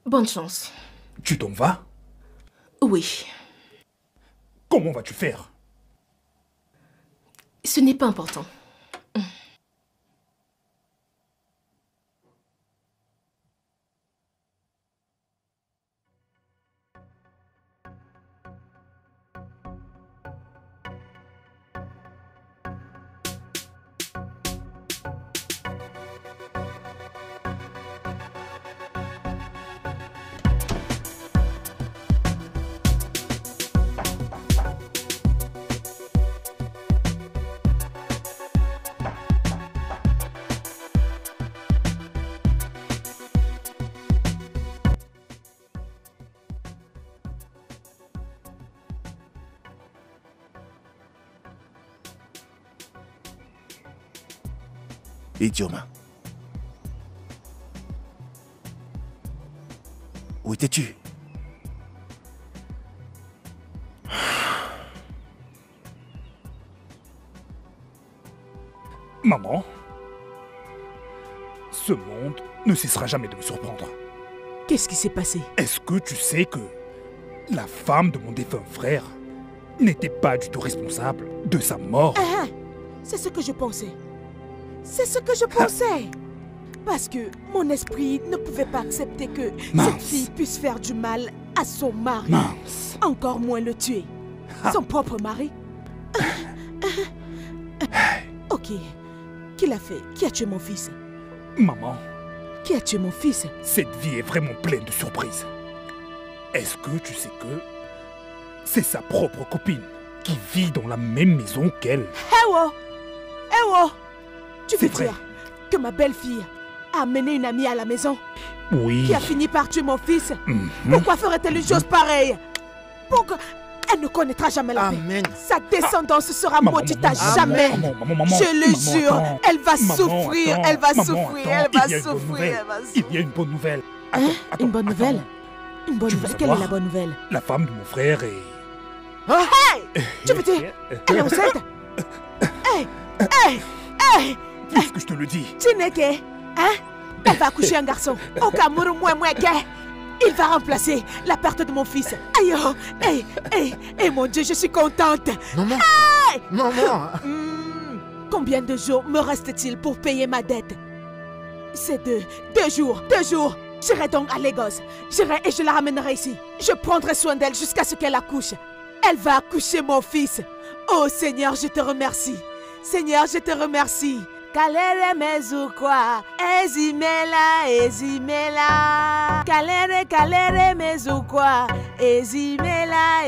Bonne chance. Tu t'en vas? Oui. Comment vas-tu faire? Ce n'est pas important. Idioma. Où étais-tu? Maman, ce monde ne cessera jamais de me surprendre. Qu'est-ce qui s'est passé? Est-ce que tu sais que la femme de mon défunt frère n'était pas du tout responsable de sa mort? C'est ce que je pensais. C'est ce que je pensais. Parce que mon esprit ne pouvait pas accepter que cette fille puisse faire du mal à son mari. Encore moins le tuer. Son propre mari. Ok. Qui l'a fait? Qui a tué mon fils? Maman. Qui a tué mon fils? Cette vie est vraiment pleine de surprises. Est-ce que tu sais que c'est sa propre copine qui vit dans la même maison qu'elle? Ewo! Tu veux dire que ma belle-fille a amené une amie à la maison? Oui. Qui a fini par tuer mon fils? Pourquoi ferait-elle une chose pareille? Pourquoi? Elle ne connaîtra jamais la paix. Sa descendance sera maudite à jamais. Je le jure, elle va souffrir, elle va souffrir, elle va souffrir. Il y a une bonne nouvelle. Une bonne nouvelle? Une bonne nouvelle? Quelle est la bonne nouvelle? La femme de mon frère est... Hey! Tu veux dire, elle est enceinte? Hey! Puisque je te le dis. Tineke, hein? Elle va accoucher un garçon. Au Cameroun, il va remplacer la perte de mon fils. Aïe, hey, mon Dieu, je suis contente. Maman. Hey! Maman. Combien de jours me reste-t-il pour payer ma dette? C'est deux jours. J'irai donc à Lagos. J'irai et je la ramènerai ici. Je prendrai soin d'elle jusqu'à ce qu'elle accouche. Elle va accoucher mon fils. Oh Seigneur, je te remercie. Seigneur, je te remercie. Kalere mezukwa, ezimela. Kalere mezukwa, ezimela.